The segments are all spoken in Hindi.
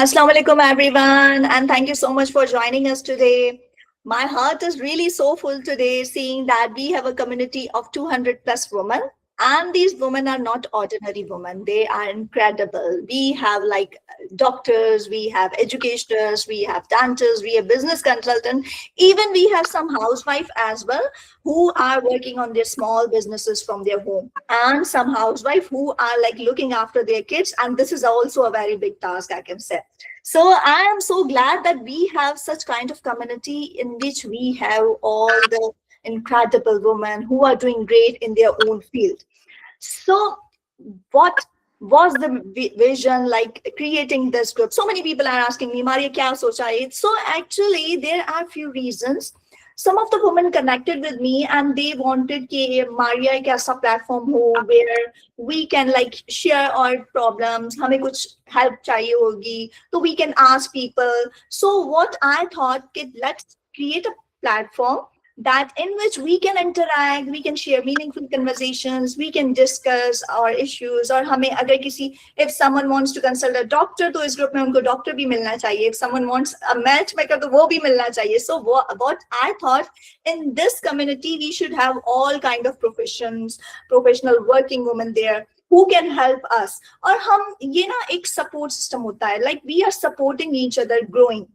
Assalamu alaikum, everyone, and thank you so much for joining us today. My heart is really so full today seeing that we have a community of 200 plus women, and these women are not ordinary women. They are incredible. We have like doctors, we have educators, we have dentists, we have business consultant, even we have some housewife as well who are working on their small businesses from their home, and some housewife who are like looking after their kids, and this is also a very big task, I can say. So I am so glad that we have such kind of community in which we have all the incredible women who are doing great in their own field. So what was the vision like creating this group? So many people are asking me, Maria, kya socha hai? So actually there are few reasons. Some of the women connected with me and they wanted कि Maria एक ऐसा platform हो where we can like share our problems, हमें कुछ help चाहिए होगी, so we can ask people. So what I thought कि let's create a platform that in which we can interact, we can share meaningful conversations, we can discuss our issues. और हमें अगर किसी, if someone wants to consult a doctor, तो इस group में उनको doctor भी मिलना चाहिए. If someone wants a matchmaker, तो वो भी मिलना चाहिए. So what I thought, in this community we should have all kind of professions, professional working women there who can help us. और हम ये ना एक support system होता है, like we are supporting each other growing.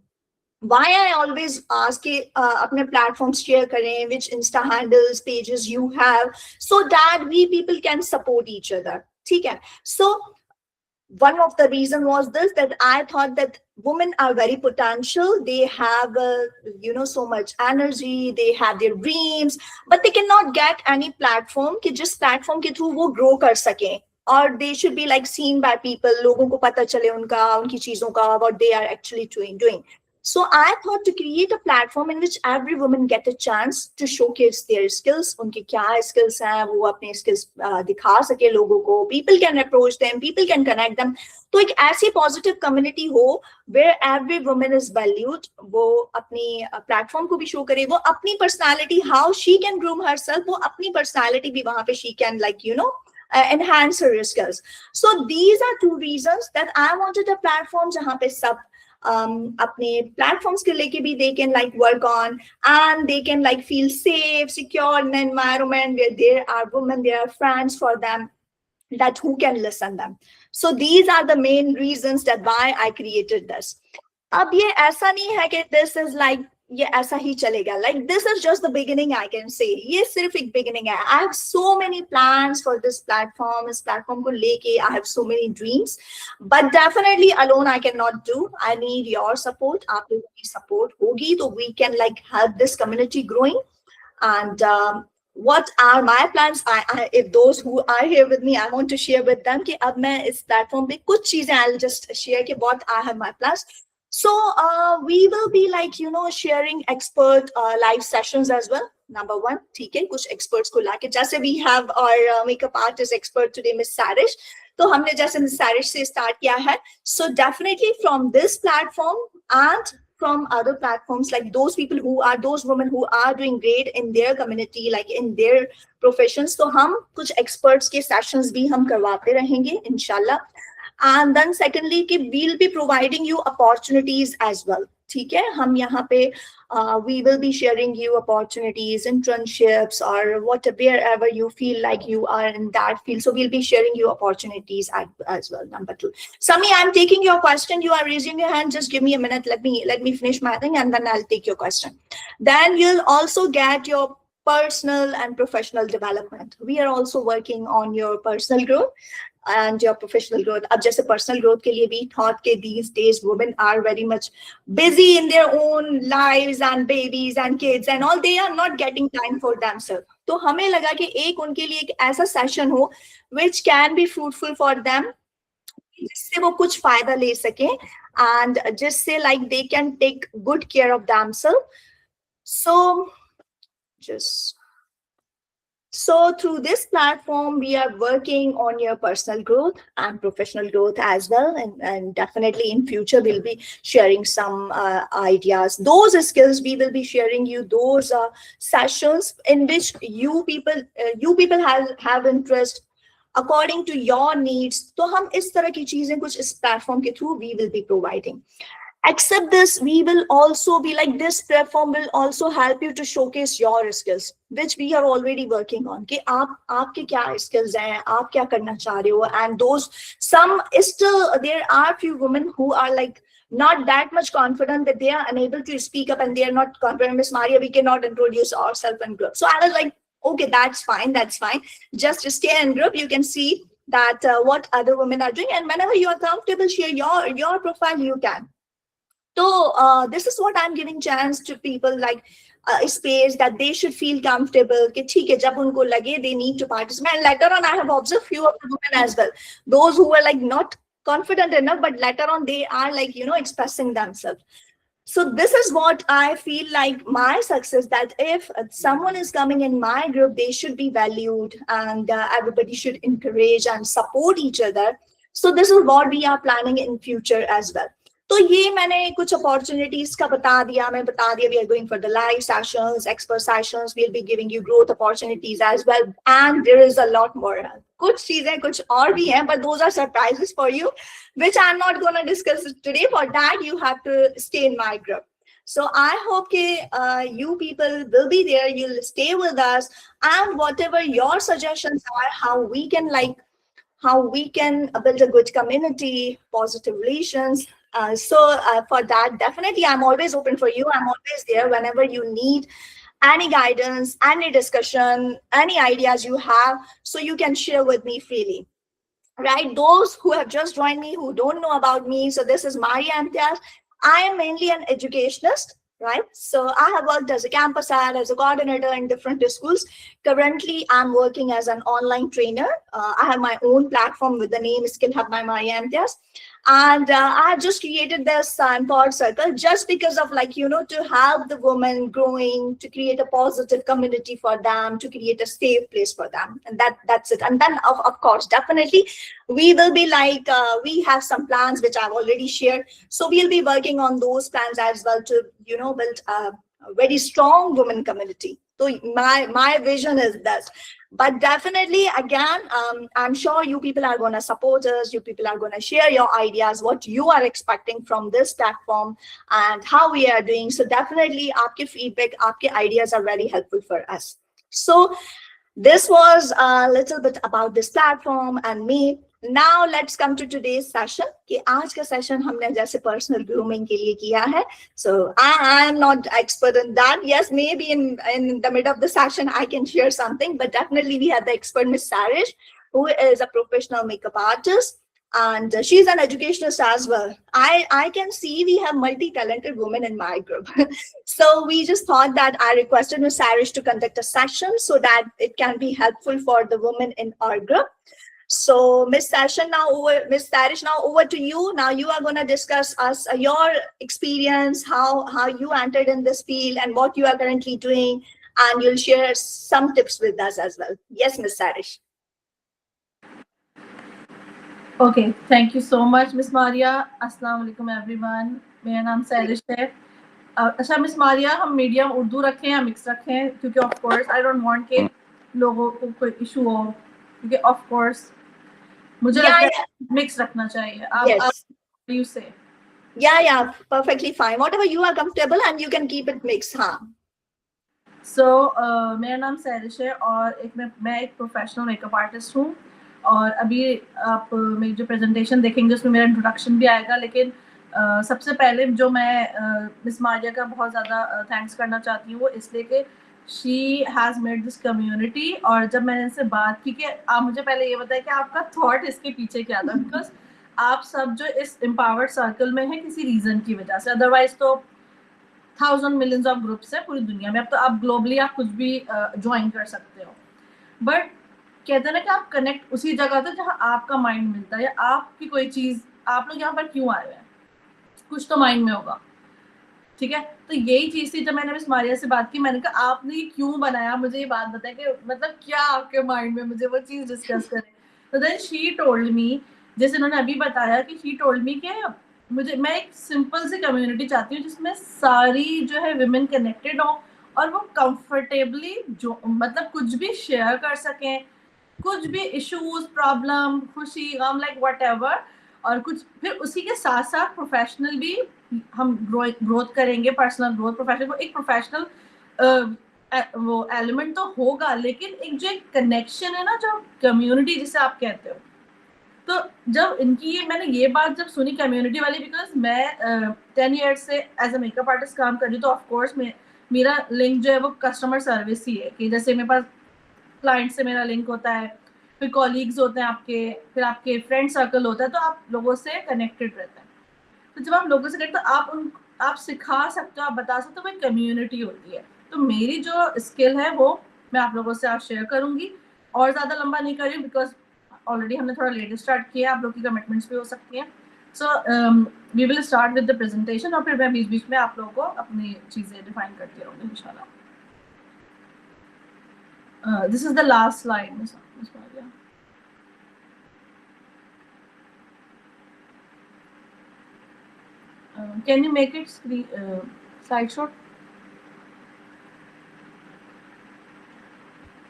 Why I always ask कि अपने platforms share करें, which Insta handles, pages you have, so that we people can support each other. ठीक है? So one of the reason was this, that I thought that women are very potential. They have so much energy, they have their dreams, but they cannot get any platform कि जिस platform के through वो grow कर सकें. Or they should be like seen by people, लोगों को पता चले उनकी चीजों का, what they are actually doing. So I thought to create a platform in which every woman get a chance to showcase their skills. उनके क्या skills हैं, वो अपने skills दिखा सके लोगों को. People can approach them, people can connect them. तो एक ऐसी positive community हो where every woman is valued. वो अपनी platform को भी show करे, वो अपनी personality, how she can groom herself, वो अपनी personality भी वहाँ पे she can enhance her skills. So these are two reasons that I wanted a platform जहाँ पे सब अपने platforms के लेके भी they can like work on, and they can like feel safe, secure in an environment where there are women, there are friends for them that who can listen them. So these are the main reasons that why I created this. अब ये ऐसा नहीं है कि this is like ये ऐसा ही चलेगा. Like this is just the beginning, I can say. ये सिर्फ एक beginning है. I have so many plans for this platform. इस platform को लेके I have so many dreams, but definitely alone I cannot do. I need your support. आप लोगों की support होगी तो we can like help this community growing. And what are my plans? If those who are here with me, I want to share with them कि अब मैं इस platform पे कुछ चीजें I'll just share कि what I have my plans. So we will be like sharing expert live sessions as well. Number one, ठीक है, कुछ experts को लाके, जैसे we have our makeup artist expert today, Miss Sarish. तो हमने जैसे Miss Sarish से start किया है. So definitely from this platform and from other platforms, like those women who are doing great in their community, like in their professions, तो हम कुछ experts के sessions भी हम करवाते रहेंगे, inshallah. And then secondly कि we'll be providing you opportunities as well. ठीक है, हम यहाँ पे we will be sharing you opportunities, internships, or wherever you feel like you are in that field. So we'll be sharing you opportunities as well. Number two, Sami, I'm taking your question. You are raising your hand. Just give me a minute. Let me finish my thing, and then I'll take your question. Then you'll also get your personal and professional development. We are also working on your personal growth and your professional growth. अब जैसे personal growth के लिए भी thought के these days women are very much busy in their own lives and babies and kids and all, they are not getting time for themselves. तो हमें लगा कि एक उनके लिए एक ऐसा session हो which can be fruitful for them, जिससे वो कुछ फायदा ले सकें and जिससे like they can take good care of themselves. So through this platform, we are working on your personal growth and professional growth as well. And definitely in future, we'll be sharing some ideas. Those skills we will be sharing you, those sessions in which you people have interest. according to your needs. तो हम इस तरह की चीजें कुछ इस platform के through we will be providing. Except this, we will also be like, this platform will also help you to showcase your skills, which we are already working on. कि आपके क्या skills हैं, आप क्या करना चाह रहे हो, and those some still there are few women who are like not that much confident, that they are unable to speak up and they are not confident. Miss Maria, we cannot introduce ourselves in group. So I was like, okay, that's fine, that's fine. Just stay in group. You can see that what other women are doing, and whenever you are comfortable, share your profile. You can. So this is what I'm giving chance to people, like space that they should feel comfortable. कि ठीक है, जब उनको लगे they need to participate. And later on, I have observed few of the women as well. Those who were like not confident enough, but later on they are like, you know, expressing themselves. So this is what I feel like my success, that if someone is coming in my group, they should be valued, and everybody should encourage and support each other. So this is what we are planning in future as well. तो ये मैंने कुछ अपॉर्चुनिटीज का बता दिया, मैं बता दिया we are going for the live sessions, expert sessions, we'll be giving you growth opportunities as well, and there is a lot more. कुछ चीजें कुछ और भी हैं, but those are surprises for you, which I'm not going to discuss today. For that, you have to stay in my group. So I hope you people will be there, you'll stay with us, and whatever your suggestions are, how we can build a good community, positive relations. So for that, definitely, I'm always open for you. I'm always there whenever you need any guidance, any discussion, any ideas you have, so you can share with me freely. Right? Those who have just joined me, who don't know about me, so this is Maria Imtiaz. I am mainly an educationist, right? So I have worked as a campus ad, as a coordinator in different schools. Currently, I'm working as an online trainer. I have my own platform with the name Skill Hub by Maria Imtiaz. And I have just created this Empowered Circle just because of, like, you know, to help the women growing, to create a positive community for them, to create a safe place for them. And that's it. And then, of course, definitely, we will be like, we have some plans which I've already shared. So we'll be working on those plans as well to, you know, build a very strong women community. So my vision is that. But definitely, again, I'm sure you people are going to support us. You people are going to share your ideas, what you are expecting from this platform, and how we are doing. So definitely, aapke feedback, aapke ideas are very helpful for us. So this was a little bit about this platform and me. Now let's come to today's session. कि आज का session हमने जैसे personal grooming के लिए किया है. So I am not expert in that. Yes, maybe in the middle of the session I can share something, but definitely we have the expert Miss Sarish, who is a professional makeup artist, and she's an educationist as well. I can see we have multi-talented women in my group. So we just thought that I requested Miss Sarish to conduct a session so that it can be helpful for the women in our group. So Miss Sarish, now over to you. Now you are going to discuss us your experience, how you entered in this field and what you are currently doing, and you'll share some tips with us as well. Yes, Miss Sarish. Okay, thank you so much, Miss Maria. Assalamu alaikum everyone. मेरा नाम सैरिश है. अच्छा मिस मारिया, हम मीडियम उर्दू रखें या मिक्स रखें, क्योंकि of course I don't want के लोगों को कोई इशू हो, क्योंकि ऑफ कोर्स मुझे लगता है मिक्स रखना चाहिए. आप you say. Yeah, perfectly fine. Whatever you are comfortable, and you can keep it mixed. हाँ. So मेरा नाम सैरिश है और मैं एक प्रोफेशनल मेकअप आर्टिस्ट हूँ. और अभी आप मेरी जो प्रेजेंटेशन देखेंगे उसमें मेरा इंट्रोडक्शन भी आएगा, लेकिन सबसे पहले जो मैं मिस मारिया का बहुत ज़्यादा थैंक्स करना चाहती हूँ, वो इसलिए कि she has made this community. और जब मैंने इनसे बात की कि आप मुझे पहले ये बताएं कि आपका थॉट इसके पीछे क्या था, बिकॉज आप सब जो इस एम्पावर्ड सर्कल में है किसी रीज़न की वजह से, अदरवाइज तो 1000 मिलियंस ऑफ ग्रुप्स है पूरी दुनिया में. अब तो आप ग्लोबली आप कुछ भी ज्वाइन कर सकते हो, बट कहते हैं ना कि आप कनेक्ट उसी जगह से जहाँ आपका माइंड मिलता है, या आपकी कोई चीज़, आप लोग यहाँ पर क्यों आए हुए हैं, कुछ तो माइंड में होगा. ठीक है, तो यही चीज़ थी. जब मैंने मिस मारिया से बात की, मैंने कहा आपने ये क्यों बनाया, मुझे ये बात बताए कि मतलब क्या आपके माइंड में, मुझे वो चीज़ डिस्कस करें. तो देन शी टोल्ड मी, जैसे उन्होंने अभी बताया कि शी टोल्ड मी कि मैं एक सिंपल सी कम्युनिटी चाहती हूँ जिसमें सारी जो है विमेन कनेक्टेड हो और वो कंफर्टेबली जो मतलब कुछ भी शेयर कर सकें, कुछ भी इश्यूज, प्रॉब्लम, खुशी, गम, लाइक व्हाटएवर, और कुछ फिर उसी के साथ साथ प्रोफेशनल भी हम ग्रोथ करेंगे, पर्सनल ग्रोथ, प्रोफेशनल, एक प्रोफेशनल वो एलिमेंट तो होगा, लेकिन एक जो एक कनेक्शन है ना, जो कम्युनिटी जिसे आप कहते हो, तो जब इनकी मैंने ये बात जब सुनी कम्युनिटी वाली, बिकॉज मैं 10 ईयर्स से एज अ मेकअप आर्टिस्ट काम कर रही हूँ, तो ऑफकोर्स मेरा लिंक जो है वो कस्टमर सर्विस ही है, कि जैसे मेरे पास क्लाइंट से मेरा लिंक होता है, फिर कॉलीग्स होते हैं आपके, फिर आपके फ्रेंड सर्कल होता है, तो आप लोगों से कनेक्टेड रहते हैं। तो जब आप लोगों से कनेक्ट, तो आप सिखा सकते हो, आप बता सकते हो, वो कम्युनिटी होती है। तो मेरी जो स्किल है वो मैं आप लोगों से आज शेयर करूंगी, और ज़्यादा लंबा नहीं कर रही हूँ, बिकॉज ऑलरेडी हमने थोड़ा लेट स्टार्ट किया, आप लोग की कमिटमेंट्स भी हो सकती हैं। So we will start with the presentation, और फिर मैं बीच बीच में आप लोगों को अपनी चीज़ें डिफाइन करती रहूँगी इंशाल्लाह। This is the last slide, Miss Maria. Can you make it slideshow?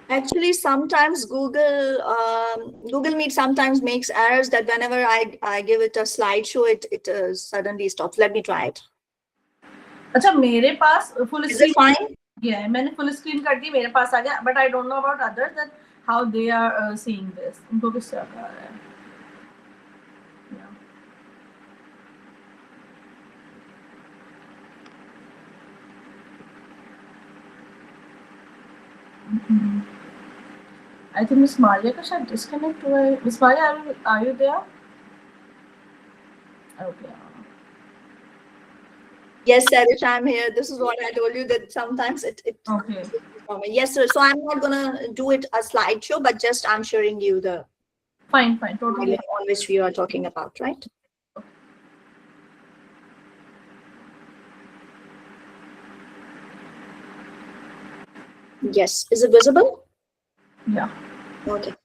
Actually, sometimes Google Meet sometimes makes errors that whenever I give it a slideshow, it suddenly stops. Let me try it. अच्छा, मेरे पास full Is it screen fine? गया है, मैंने फुल स्क्रीन कर दी, मेरे पास आ गया, but I don't know about others that how they are seeing this, उनको किस तरह का आ रहा है। आई थिंक मिस मारिया का शायद डिस्कनेक्ट हुआ है। Miss Maria, are you there? Okay, Yes, Sarish, I'm here. This is what I told you, that sometimes it okay. Yes, sir. So I'm not gonna do it a slideshow, but just I'm showing you the Fine, totally. on which we are talking about, right? Yes. Is it visible? Yeah. Okay.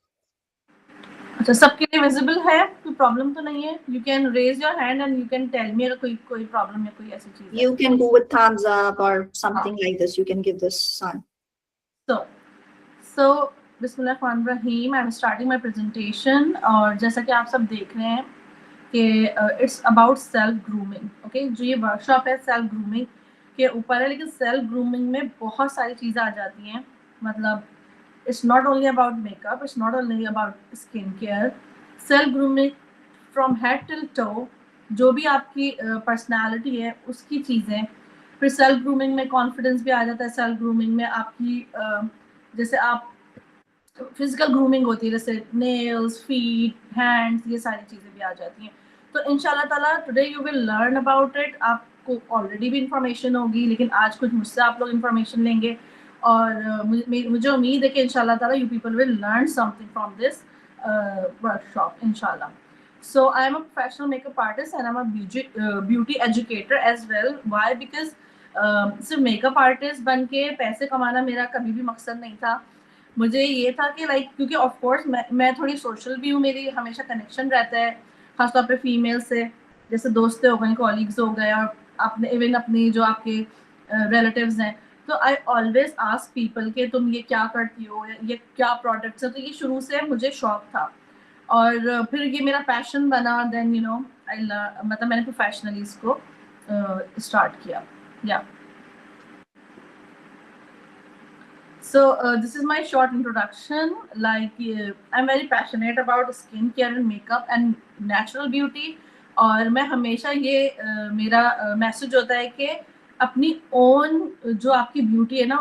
अच्छा, सबके लिए विजिबल है, कोई प्रॉब्लम तो नहीं है? You can raise your hand and you can tell me अगर कोई प्रॉब्लम या कोई ऐसी चीज है। You can go with thumbs up or something like this. You can give this sign. So बिस्मिल्लाहिर्रहमानिर्रहीम, I am starting my presentation, और जैसा कि आप सब देख रहे हैं कि it's about self grooming. Okay, जो ये वर्कशॉप है सेल्फ ग्रूमिंग के ऊपर है, लेकिन सेल्फ ग्रूमिंग में बहुत सारी चीज़ें आ जाती हैं। मतलब it's not only about makeup, it's not only about skincare, self grooming from head till toe, जो भी आपकी पर्सनालिटी है उसकी चीज़ें। फिर सेल्फ ग्रूमिंग में कॉन्फिडेंस भी आ जाता है, सेल्फ ग्रूमिंग में आपकी जैसे आप फिजिकल ग्रूमिंग होती है, जैसे नेल्स, फीट, हैंड्स, ये सारी चीज़ें भी आ जाती हैं। तो इंशाल्लाह ताला today you will learn about it. आपको ऑलरेडी भी इंफॉर्मेशन होगी, लेकिन आज कुछ मुझसे आप लोग इंफॉर्मेशन लेंगे, और मुझे उम्मीद है कि इंशाल्लाह ताला you people will learn something from this workshop इंशाल्लाह। So I am a professional makeup artist and I'm a beauty educator as well. Why? Because सिर्फ मेकअप आर्टिस्ट बन के पैसे कमाना मेरा कभी भी मकसद नहीं था। मुझे ये था कि लाइक, क्योंकि ऑफ कोर्स मैं थोड़ी सोशल भी हूँ, मेरी हमेशा कनेक्शन रहता है खासतौर पे फीमेल से, जैसे दोस्त हो गए, कॉलीग्स हो गए, और अपने इवन अपनी जो आपके रिलेटिव्स हैं। तो आई ऑलवेज आस्क पीपल कि तुम ये क्या करती हो, ये क्या प्रोडक्ट्स है। तो ये शुरू से मुझे शौक था, और फिर ये मेरा पैशन बना। देन यू नो मतलब मैंने प्रोफेशनली इसको स्टार्ट किया। या So this is my short introduction. Like I'm very passionate about skincare and makeup and natural beauty. और मैं हमेशा ये मेरा मैसेज होता है कि अपनी ओन जो आपकी ब्यूटी है ना,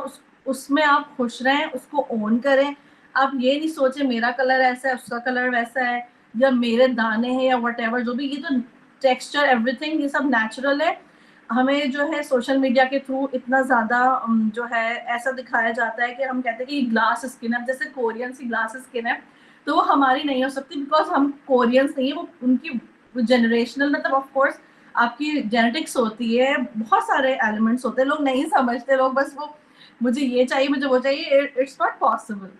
उसमें आप खुश रहें, उसको ओन करें। आप ये नहीं सोचें मेरा कलर ऐसा है, उसका कलर वैसा है, या मेरे दाने हैं, या व्हाटएवर जो भी, ये तो टेक्सचर, एवरीथिंग ये सब नेचुरल है। हमें जो है सोशल मीडिया के थ्रू इतना ज़्यादा जो है ऐसा दिखाया जाता है कि हम कहते हैं कि ग्लास स्किन है, जैसे कोरियन सी ग्लास स्किन है, तो वो हमारी नहीं हो सकती, बिकॉज हम कोरियंस नहीं है, वो उनकी जनरेशनल, मतलब ऑफ कोर्स आपकी जेनेटिक्स होती है, बहुत सारे एलिमेंट्स होते हैं, लोग नहीं समझते, लोग बस वो मुझे ये चाहिए, मुझे वो चाहिए, इट्स नॉट पॉसिबल।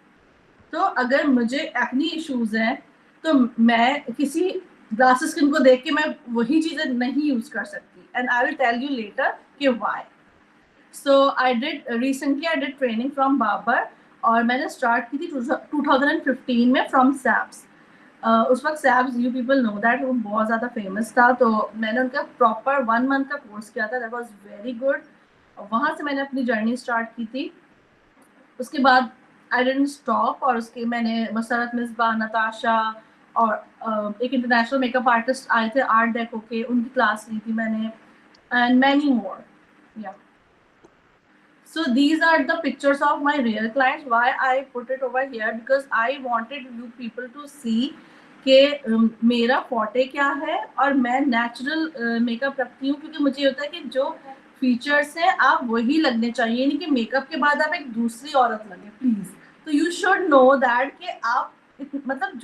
तो अगर मुझे एक्नी इश्यूज हैं, तो मैं किसी ग्लास स्किन को देख के मैं वही चीज़ें नहीं यूज कर सकती, and I will tell you later कि why. So I did recently training from Babar, और मैंने स्टार्ट की थी 2015 में फ्रॉम सैप्स। उस वक्त सैप्स, यू पीपल नो दैट, वो बहुत ज़्यादा फेमस था, तो मैंने उनका प्रॉपर 1 मंथ का कोर्स किया था, दैट वाज वेरी गुड। वहाँ से मैंने अपनी जर्नी स्टार्ट की थी। उसके बाद आई डिडंट स्टॉप, और उसके मैंने मसरत मिसबा, नताशा और एक इंटरनेशनल मेकअप आर्टिस्ट आए थे आर्ट डेको के, उनकी क्लास ली थी मैंने, एंड मैनी मोर। या so these are the pictures of my real clients. Why I put it over here, because I wanted you people to see कि मेरा फोटे क्या है, और मैं नेचुरल मेकअप रखती हूँ, क्योंकि मुझे होता है कि जो फीचर्स हैं आप वही लगने चाहिए, नहीं कि मेकअप के बाद आप एक दूसरी औरत लगे, प्लीज। तो यू शुड नो दैट कि आप मतलब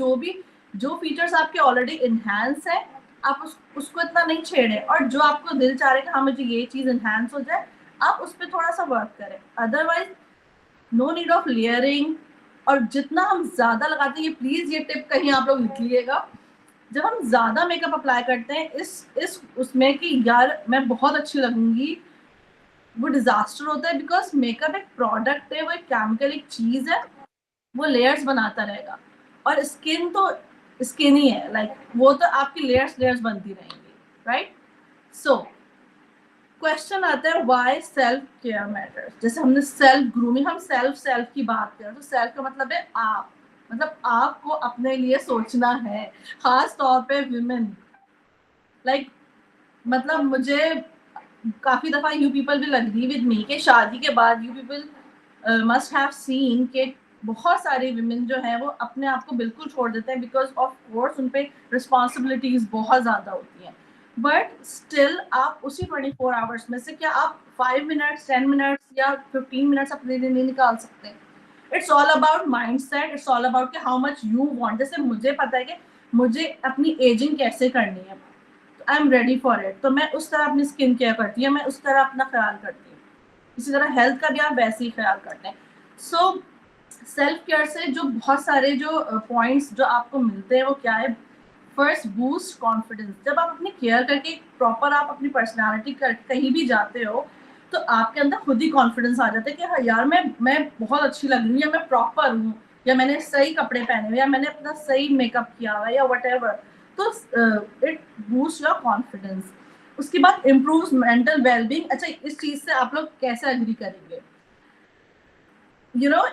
जो फीचर्स आपके ऑलरेडी इनहैंस है, आप उसको इतना नहीं छेड़े, और जो आपको दिल चाह रहे कि हाँ मुझे ये चीज इनहैंस हो जाए, आप उस पर थोड़ा सा वर्क करें। Otherwise no need of layering. और जितना हम ज्यादा लगाते हैं, ये प्लीज ये टिप कहीं आप लोग लिख लीजिएगा, जब हम ज्यादा मेकअप अप्लाई करते हैं इस उसमें कि यार मैं बहुत अच्छी लगूंगी, वो डिजास्टर होता है। बिकॉज मेकअप एक प्रोडक्ट है, वो एक केमिकल, एक चीज है, वो लेयर्स बनाता रहेगा, और स्किन तो स्किन ही है, लाइक वो तो आपकी लेयर्स बनती रहेंगी, राइट। सो क्वेश्चन आता है व्हाई सेल्फ केयर मैटर्स। जैसे हमने सेल्फ ग्रूमिंग, हम सेल्फ की बात करें तो सेल्फ का मतलब है आप, मतलब आपको अपने लिए सोचना है, खास तौर पे विमेन। लाइक मतलब मुझे काफी दफा you people will agree with me कि शादी के बाद you people must have seen के बहुत सारे विमेन जो है वो अपने आप को बिल्कुल छोड़ देते हैं, बिकॉज ऑफ कोर्स उन पे रिस्पॉन्सिबिलिटीज बहुत ज्यादा होती हैं। बट स्टिल आप उसी 24 आवर्स में से क्या आप 5 मिनट्स, 10 मिनट्स या 15 मिनट्स अपने लिए नहीं निकाल सकते? It's all about mind set, it's all about how much you want. जैसे मुझे पता है कि मुझे अपनी एजिंग कैसे करनी है, I am ready for it, तो मैं उस तरह अपनी स्किन केयर करती हूँ, मैं उस तरह अपना ख्याल करती हूँ। इसी तरह हेल्थ का भी आप वैसे ही ख्याल करते हैं। सो सेल्फ केयर से जो बहुत सारे जो पॉइंट्स जो आपको मिलते हैं वो क्या है? First, boost confidence. जब आप अपनी केयर करके प्रॉपर आप अपनी पर्सनालिटी कहीं भी जाते हो, तो आपके अंदर खुद ही कॉन्फिडेंस आ जाता है कि हाँ यार मैं बहुत अच्छी लग रही हूँ, या मैं प्रॉपर हूँ, या मैंने सही कपड़े पहने हुए, या मैंने अपना सही मेकअप किया हुआ है, या वट। तो इट बूस्ट योर कॉन्फिडेंस। उसके बाद इम्प्रूव्स मेंटल वेलबींग। अच्छा, इस चीज से आप लोग कैसे एग्री करेंगे? You know,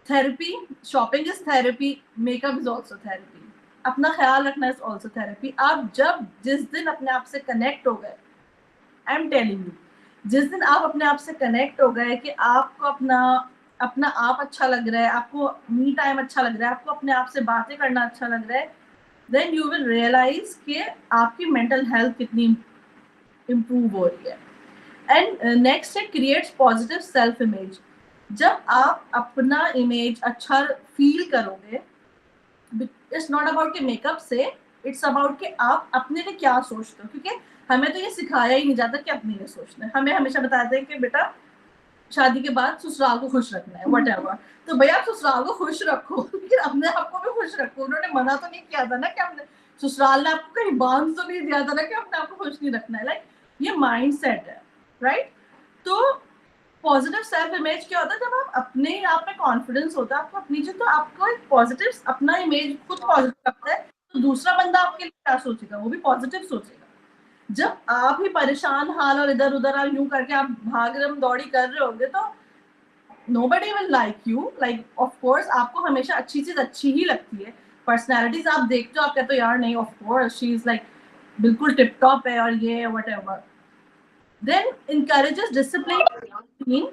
therapy, shopping is therapy, makeup is also therapy, अपना ख्याल रखना इज ऑल्सो थेरेपी। आप जिस दिन अपने आप से कनेक्ट हो गए, आई एम टेलिंग यू, जिस दिन आप अपने आप से कनेक्ट हो गए कि आपको अपना आप अच्छा लग रहा है, आपको मी टाइम अच्छा लग रहा है, आपको अपने आप से बातें करना अच्छा लग रहा है, देन यू विल रियलाइज कि आपकी मेंटल हेल्थ कितनी इम्प्रूव हो रही है। एंड नेक्स्ट है क्रिएट्स पॉजिटिव सेल्फ इमेज। जब आप अपना इमेज अच्छा फील करोगे, इट्स नॉट अबाउट के मेकअप से, इट्स अबाउट कि आप अपने लिए क्या सोचते हो। क्योंकि हमें तो ये सिखाया ही नहीं जाता कि अपने लिए सोचना है, हमें हमेशा बताते हैं कि बेटा शादी के बाद ससुराल को खुश रखना है, व्हाटएवर। तो भैया आप ससुराल को खुश रखो, लेकिन अपने आप को भी खुश रखो। उन्होंने मना तो नहीं किया था ना कि हमने, ससुराल ने आपको कहीं बांध तो नहीं दिया था ना कि अपने आप को खुश नहीं रखना है। लाइक ये माइंड सेट है, राइट। तो पॉजिटिव सेल्फ इमेज क्या होता है? जब आप अपने आप में कॉन्फिडेंस होता है आपको अपनी, जो तो आपको एक पॉजिटिव अपना इमेज खुद पॉजिटिव लगता है, तो दूसरा बंदा आपके लिए क्या सोचेगा? वो भी पॉजिटिव सोचेगा। जब आप ही परेशान हाल और इधर उधर आप यूं करके आप भागदम दौड़ी कर रहे होंगे, तो nobody will like you. Like of course आपको हमेशा अच्छी चीज अच्छी ही लगती है। पर्सनैलिटीज आप देखते हो, आप कहते हो यार नहीं, of course she is like बिल्कुल टिप टॉप है और ये whatever. Then encourages discipline.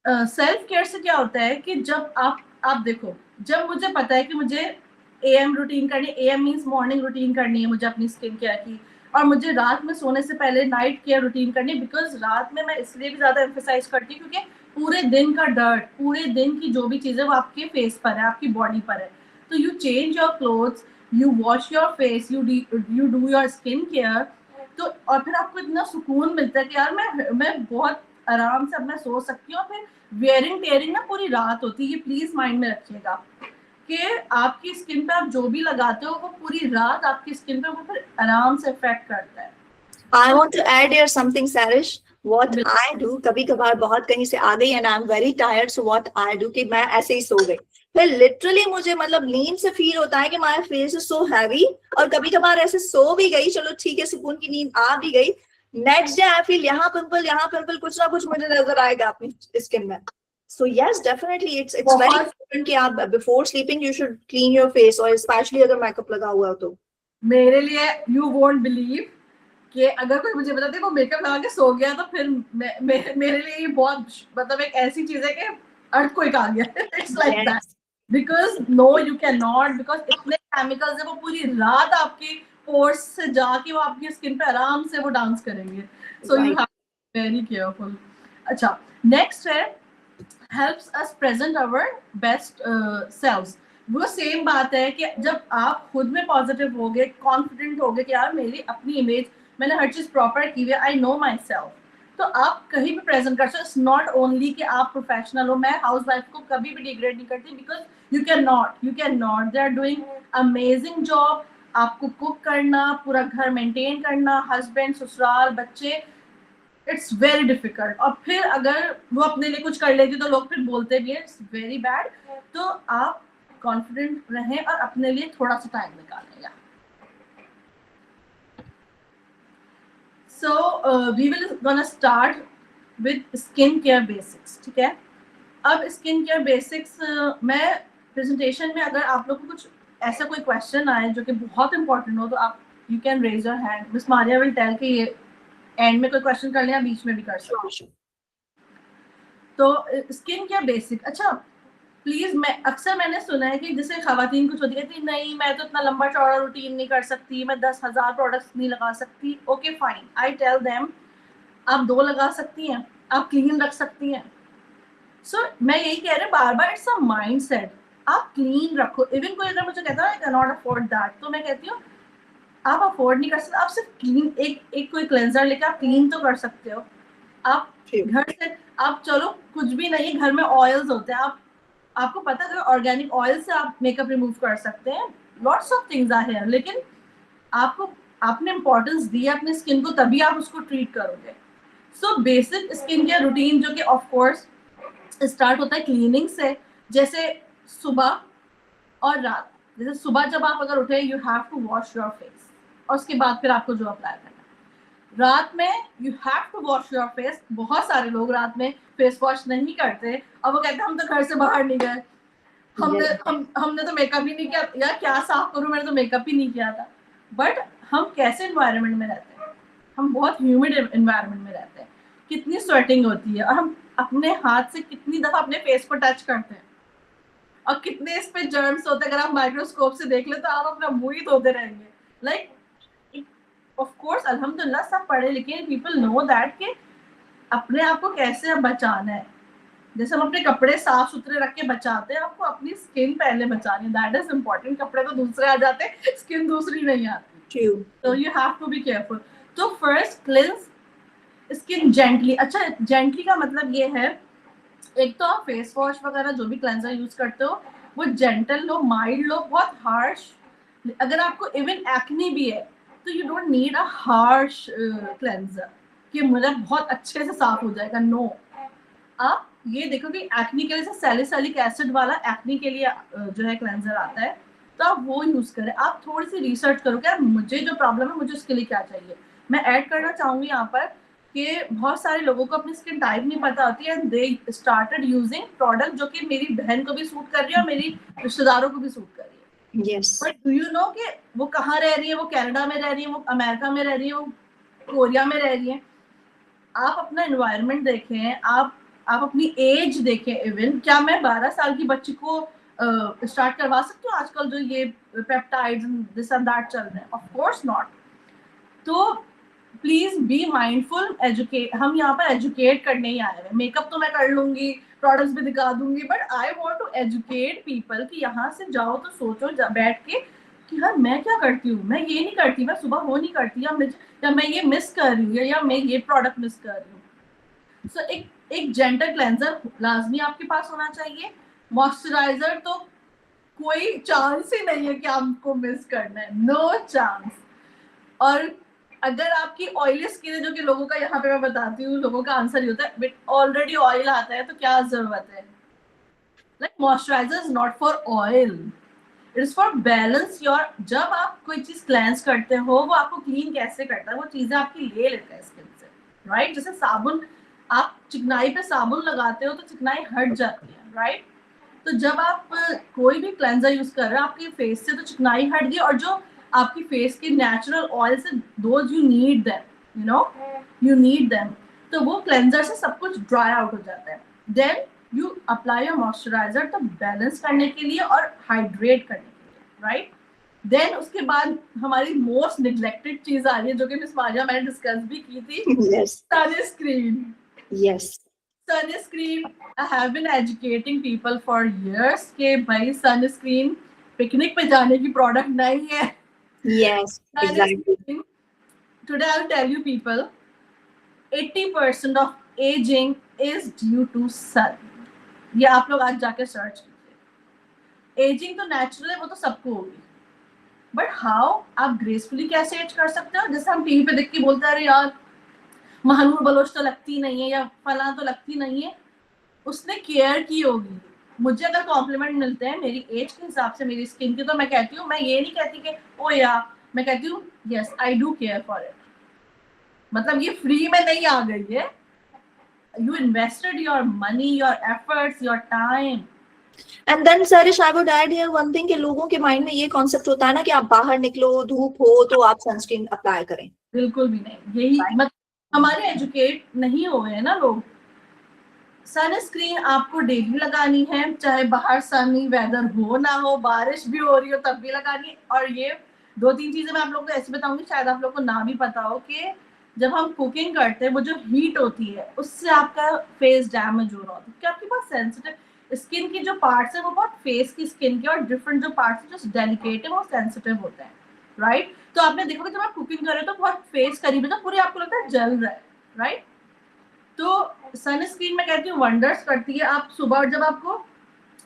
Self care से क्या होता है कि जब आप देखो, जब मुझे पता है कि मुझे एएम रूटीन करनी, एएम मींस मॉर्निंग रूटीन करनी है मुझे अपनी स्किन केयर की, और मुझे रात में सोने से पहले नाइट केयर रूटीन करनी है। बिकॉज रात में मैं इसलिए भी ज्यादा एम्फेसाइज करती हूँ क्योंकि पूरे दिन का डर्ट, पूरे दिन की जो भी चीजें वो आपके फेस पर है, आपकी बॉडी पर है। तो you change your clothes, you wash your face, you do your skin care. तो और फिर आपको इतना सुकून मिलता है कि यार मैं बहुत आराम से अब मैं सो सकती हूँ। फिर वेयरिंग टेयरिंग ना पूरी रात होती है, ये प्लीज माइंड में रखिएगा कि आपकी स्किन पे आप जो भी लगाते हो वो पूरी रात आपकी स्किन पे वो फिर आराम से इफेक्ट करता है। I want to add here something, Sarish. What I do, कभी कभार बहुत कहीं से आ गई and I am very tired, so what I do कि मैं ऐसे ही सो गई, फिर लिटरली मुझे मतलब नींद से फील होता है कि my face is so heavy, और कभी कभार ऐसे सो भी गई, चलो ठीक है सुकून की नींद आ भी गई, नेक्स्ट डे आई फील यहाँ पिंपल, कुछ ना कुछ मुझे नजर आएगा अपनी स्किन में. So yes definitely it's very important कि आप before sleeping you should clean your face, और स्पेशली अगर मेकअप लगा हुआ हो तो. मेरे लिए यू वोंट बिलीव कि अगर कोई मुझे बताते वो मेकअप लगा के सो गया तो फिर मेरे लिए ये बहुत मतलब एक ऐसी चीज है कि अर्थक्वेक आ गया. It's like that, because no you can not, because इतने केमिकल्स है वो पूरी रात आपकी पोर्स से जाके वो आपकी स्किन पे आराम से वो डांस करेंगे. So you have very careful. अच्छा, नेक्स्ट है helps us present our best selves. वो सेम बात है कि जब आप खुद में पॉजिटिव होगे, कॉन्फिडेंट होगे कि यार मेरी अपनी इमेज, मैंने हर चीज प्रॉपर की है, आई नो माई सेल्फ, तो आप कहीं भी प्रेजेंट कर सकते. इट्स नॉट ओनली कि आप प्रोफेशनल हो. मैं हाउस वाइफ को कभी भी डिग्रेड नहीं करती, because you can not they are doing amazing job. आपको कुक करना, पूरा घर मेंटेन करना, हस्बैंड, ससुराल, बच्चे, इट्स वेरी डिफिकल्ट. और फिर अगर वो अपने लिए कुछ कर लेती तो लोग फिर बोलते भी है, इट्स वेरी बैड. तो आप कॉन्फिडेंट रहें और अपने लिए थोड़ा सा टाइम निकालें. या so we will gonna start with skin care basics. ठीक है, अब स्किन केयर बेसिक्स मैं प्रेजेंटेशन में अगर आप लोग को कुछ ऐसा कोई क्वेश्चन आए जो कि बहुत इंपॉर्टेंट हो तो आप you can raise your hand. Miss Maria will tell कि ये एंड में कोई क्वेश्चन कर लिया, बीच में भी कर सकते. तो स्किन केयर बेसिक. अच्छा प्लीज, मैंने सुना है कि जैसे खवातीन कुछ होती है, नहीं मैं तो इतना लंबा चौड़ा रूटीन नहीं कर सकती, मैं 10,000 प्रोडक्ट्स नहीं लगा सकती. Okay fine, I tell them आप 2 लगा सकती हैं, आप क्लीन रख सकती हैं. सो मैं यही कह रही हूँ बार बार, इट्स अ माइंडसेट. आप क्लीन रखो. इवन कोई अगर मुझे कहता है I can not afford that, तो मैं कहती हूँ आप अफोर्ड नहीं कर सकते, आप सिर्फ क्लीन एक कोई क्लेंजर लेके आप क्लीन तो कर सकते हो. आप घर से, आप चलो कुछ भी नहीं, घर में ऑयल्स होते हैं, आपको पता है ऑर्गेनिक ऑयल से आप मेकअप रिमूव कर सकते हैं. Lots of things are here, लेकिन आपने इंपॉर्टेंस दी है अपनी स्किन को, तभी आप उसको ट्रीट करोगे. So basic skin care routine जो कि ऑफ कोर्स स्टार्ट होता है क्लीनिंग से. जैसे सुबह और रात, जैसे सुबह जब आप अगर उठे you have to wash your face, और उसके बाद फिर आपको जो अप्लाई करना है. रात में you have to wash your face. बहुत सारे लोग रात में फेस वॉश नहीं करते और वो कहते हैं हम तो घर से बाहर नहीं गए, हमने तो मेकअप ही नहीं किया. यार क्या साफ करूं, मैंने तो मेकअप ही नहीं किया था. बट हम कैसे एनवायरनमेंट में रहते हैं, हम बहुत ह्यूमिड एनवायरनमेंट में रहते हैं, कितनी स्वेटिंग होती है, और हम अपने हाथ से कितनी दफा अपने फेस को टच करते हैं, और कितने इस पे जर्म्स होते हैं. अगर आप माइक्रोस्कोप से देख ले तो आप अपना मुंह ही धोते रहेंगे. लाइक ऑफ कोर्स अल्हम्दुलिल्लाह सब पढ़े लिखे पीपल नो दैट कि अपने आप को कैसे बचाना है. जैसे हम अपने कपड़े साफ सुथरे रख के बचाते हैं, आपको अपनी स्किन पहले बचानी है. That is important. कपड़े तो दूसरे आ जाते हैं, स्किन दूसरी नहीं आती. तो you have to be careful. तो फर्स्ट क्लिंस स्किन जेंटली. अच्छा, जेंटली का मतलब ये है, एक तो आप फेस वॉश वगैरह जो भी क्लेंजर यूज करते हो वो जेंटल लो, माइल्ड लो, बहुत हार्श. अगर आपको इवन एक्ने भी है तो you don't need a harsh cleanser कि मतलब बहुत अच्छे से साफ हो जाएगा. नो, आप ये देखो कि एक्ने के लिए सैलिसिलिक एसिड वाला एक्ने के लिए जो है क्लेंजर आता है, तो आप वो यूज करें. आप थोड़ी सी रिसर्च करो कि मुझे जो प्रॉब्लम है मुझे उसके लिए क्या चाहिए. मैं ऐड करना चाहूंगी यहाँ पर कि बहुत सारे लोगों को अपनी स्किन टाइप नहीं पता होती है, दे स्टार्टेड यूजिंग प्रोडक्ट जो कि मेरी बहन को भी सूट कर रही है और मेरी रिश्तेदारों को भी सूट कर रही है. Yes. But do you know कि वो कहाँ रह रही है, वो कनाडा में रह रही है, वो अमेरिका में रह रही है, वो कोरिया में रह रही है. आप अपना एनवायरनमेंट देखें, आप अपनी एज देखें. इवन क्या मैं 12 साल की बच्ची को स्टार्ट करवा सकती हूँ आजकल जो ये पेप्टाइड्स दिस एंड दैट चल रहे हैं? Of course not. तो प्लीज बी माइंडफुल. एजुकेट, हम यहाँ पर एजुकेट करने ही आए हैं. मेकअप तो मैं कर लूंगी, प्रोडक्ट्स भी दिखा दूंगी, but I want to educate people कि यहाँ से जाओ तो सोचो बैठ के कि यार मैं क्या करती हूँ, मैं ये नहीं करती, मैं सुबह वो नहीं करती, या मैं ये मिस कर रही हूँ, या मैं ये प्रोडक्ट मिस कर रही हूँ. सो एक जेंटल क्लेंजर लाजमी आपके पास होना चाहिए. मॉइस्चराइजर तो कोई चांस ही नहीं है कि आपको मिस करना है, नो चांस. और अगर आपकी ऑयली स्किन है, जो कि लोगों का यहाँ पे मैं बताती हूँ, लोगों का आंसर ये होता है बट ऑलरेडी ऑयल आता है तो क्या जरूरत है. Like moisturiser is not for oil, it is for balance your. जब आप कोई चीज क्लेंस करते हो वो आपको क्लीन कैसे करता है, वो चीजें आपकी ले लेता है स्किन से, राइट. जैसे साबुन, आप चिकनाई पे साबुन लगाते हो तो चिकनाई हट जाती है, राइट. तो जब आप कोई भी क्लेंजर यूज कर रहे हो, आपके फेस से तो चिकनाई हट गई, और जो आपकी फेस के नेचुरल ऑयल से, those you need them, you need them, तो वो क्लेंजर से सब कुछ ड्राई आउट हो जाता है. Then you apply your moisturiser, तो बैलेंस करने के लिए और हाइड्रेट करने के लिए, राइट. देन उसके बाद हमारी मोस्ट निग्लेक्टेड चीज आ रही है, जो कि मिस मारिया मैंने डिस्कस भी की थी, sunscreen. Yes. Sunscreen, I have been educating people for years कि भाई सनस्क्रीन पिकनिक पे जाने की प्रोडक्ट नहीं है. Yes, exactly. Today I'll tell you people, 80% of aging is due to sun. ये आप लोग आज जाके सर्च कीजिए. एजिंग तो नेचुरल है, वो तो सबको होगी, बट हाउ आप ग्रेसफुली कैसे एज कर सकते हो. जैसे हम टीवी पे देख के बोलते हैं, अरे यार महानूर बलोच तो लगती नहीं है, या फला तो लगती नहीं है. उसने केयर की होगी. मुझे अगर कॉम्प्लीमेंट मिलते हैं मेरी एज के हिसाब से मेरी स्किन की, तो मैं कहती हूँ, मैं ये नहीं कहती कि ओ या, मैं कहती हूँ yes I do care for it. मतलब ये फ्री में नहीं आ गई है. You invested your money, your efforts, your time. And then Sarish, I would add here one thing कि लोगों के माइंड में ये कॉन्सेप्ट होता है ना कि आप बाहर निकलो, धूप हो तो आप सनस्क्रीन अप्लाई करें. बिल्कुल भी नहीं. यही मतलब हमारे एजुकेट नहीं हुए हैं ना लोग. सनस्क्रीन आपको डेली लगानी है, चाहे बाहर सनी वेदर हो ना हो, बारिश भी हो रही हो तब भी लगानी है. और ये 2-3 चीजें मैं आप लोगों को ऐसे बताऊंगी, शायद आप लोग को ना भी पता हो, कि जब हम कुकिंग करते हैं वो जो हीट होती है उससे आपका फेस डैमेज हो रहा होता है, क्योंकि आपके पास सेंसिटिव स्किन की जो पार्ट्स है वो बहुत फेस की स्किन के, और डिफरेंट जो पार्ट्स है जो डेलिकेट है वो सेंसिटिव होते हैं, राइट. तो आपने देखोगे जब आप कुकिंग कर रहे हो तो बहुत फेस करीब है, तो पूरे आपको लगता है जल रहा है, राइट. तो सनस्क्रीन में कहती हूँ वंडर्स करती है. आप सुबह जब आप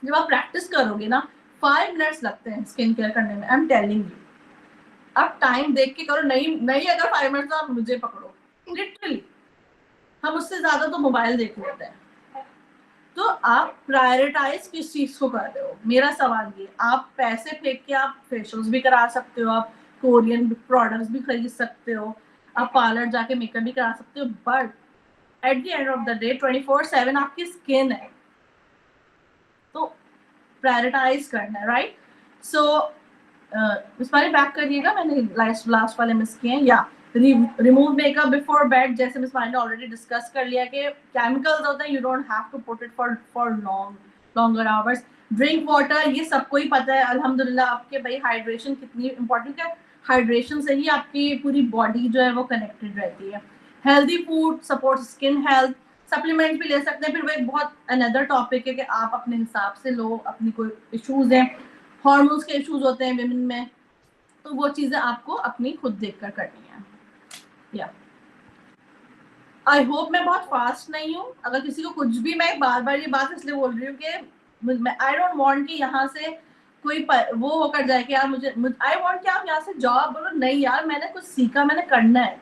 प्रैक्टिस करोगे ना, 5 मिनट्स लगते हैं स्किन केयर करने में, आई एम टेलिंग यू. आप टाइम देख के करो, नहीं अगर 5 मिनट तो आप मुझे पकड़ो, लिटरली. हम उससे ज्यादा तो मोबाइल देख लेते हैं. तो आप प्रायोरिटाइज किस चीज को कर रहे हो, मेरा सवाल ये. आप पैसे फेंक के आप फेशियल्स भी करा सकते हो, आप कोरियन प्रोडक्ट्स भी खरीद सकते हो, आप पार्लर जाके मेकअप भी करा सकते हो, but at the end of the day 24/7 आपकी स्किन है, तो प्रायोरिटाइज करना है, राइट. सो इस बारे बैक करिएगा, मैंने लास्ट वाले मिस किए हैं. या रिमूव मेकअप बिफोर बेड, जैसे मिस माइंड ने ऑलरेडी डिस्कस कर लिया कि केमिकल्स होते हैं, you don't have to put it for longer hours. Drink water, ये सबको ही पता है अल्हम्दुलिल्लाह आपके भाई. हाइड्रेशन कितनी इंपॉर्टेंट है, हाइड्रेशन से ही आपकी पूरी बॉडी जो है वो कनेक्टेड रहती है. Healthy food support skin health. Supplement भी ले सकते हैं, फिर वो एक बहुत अनदर टॉपिक है कि आप अपने हिसाब से लो. अपनी कोई इश्यूज हैं, हार्मोन्स के इश्यूज होते हैं विमेन में, तो वो चीजें आपको अपनी खुद देखकर करनी है. या आई होप मैं बहुत फास्ट नहीं हूँ. अगर किसी को कुछ भी, मैं बार बार ये बात इसलिए बोल रही हूँ कि आई डोंट वांट कि यहाँ से कोई वो होकर जाए कि यार मुझे आई वांट कि आप यहाँ से जॉब बोलो. नहीं यार, मैंने कुछ सीखा, मैंने करना है.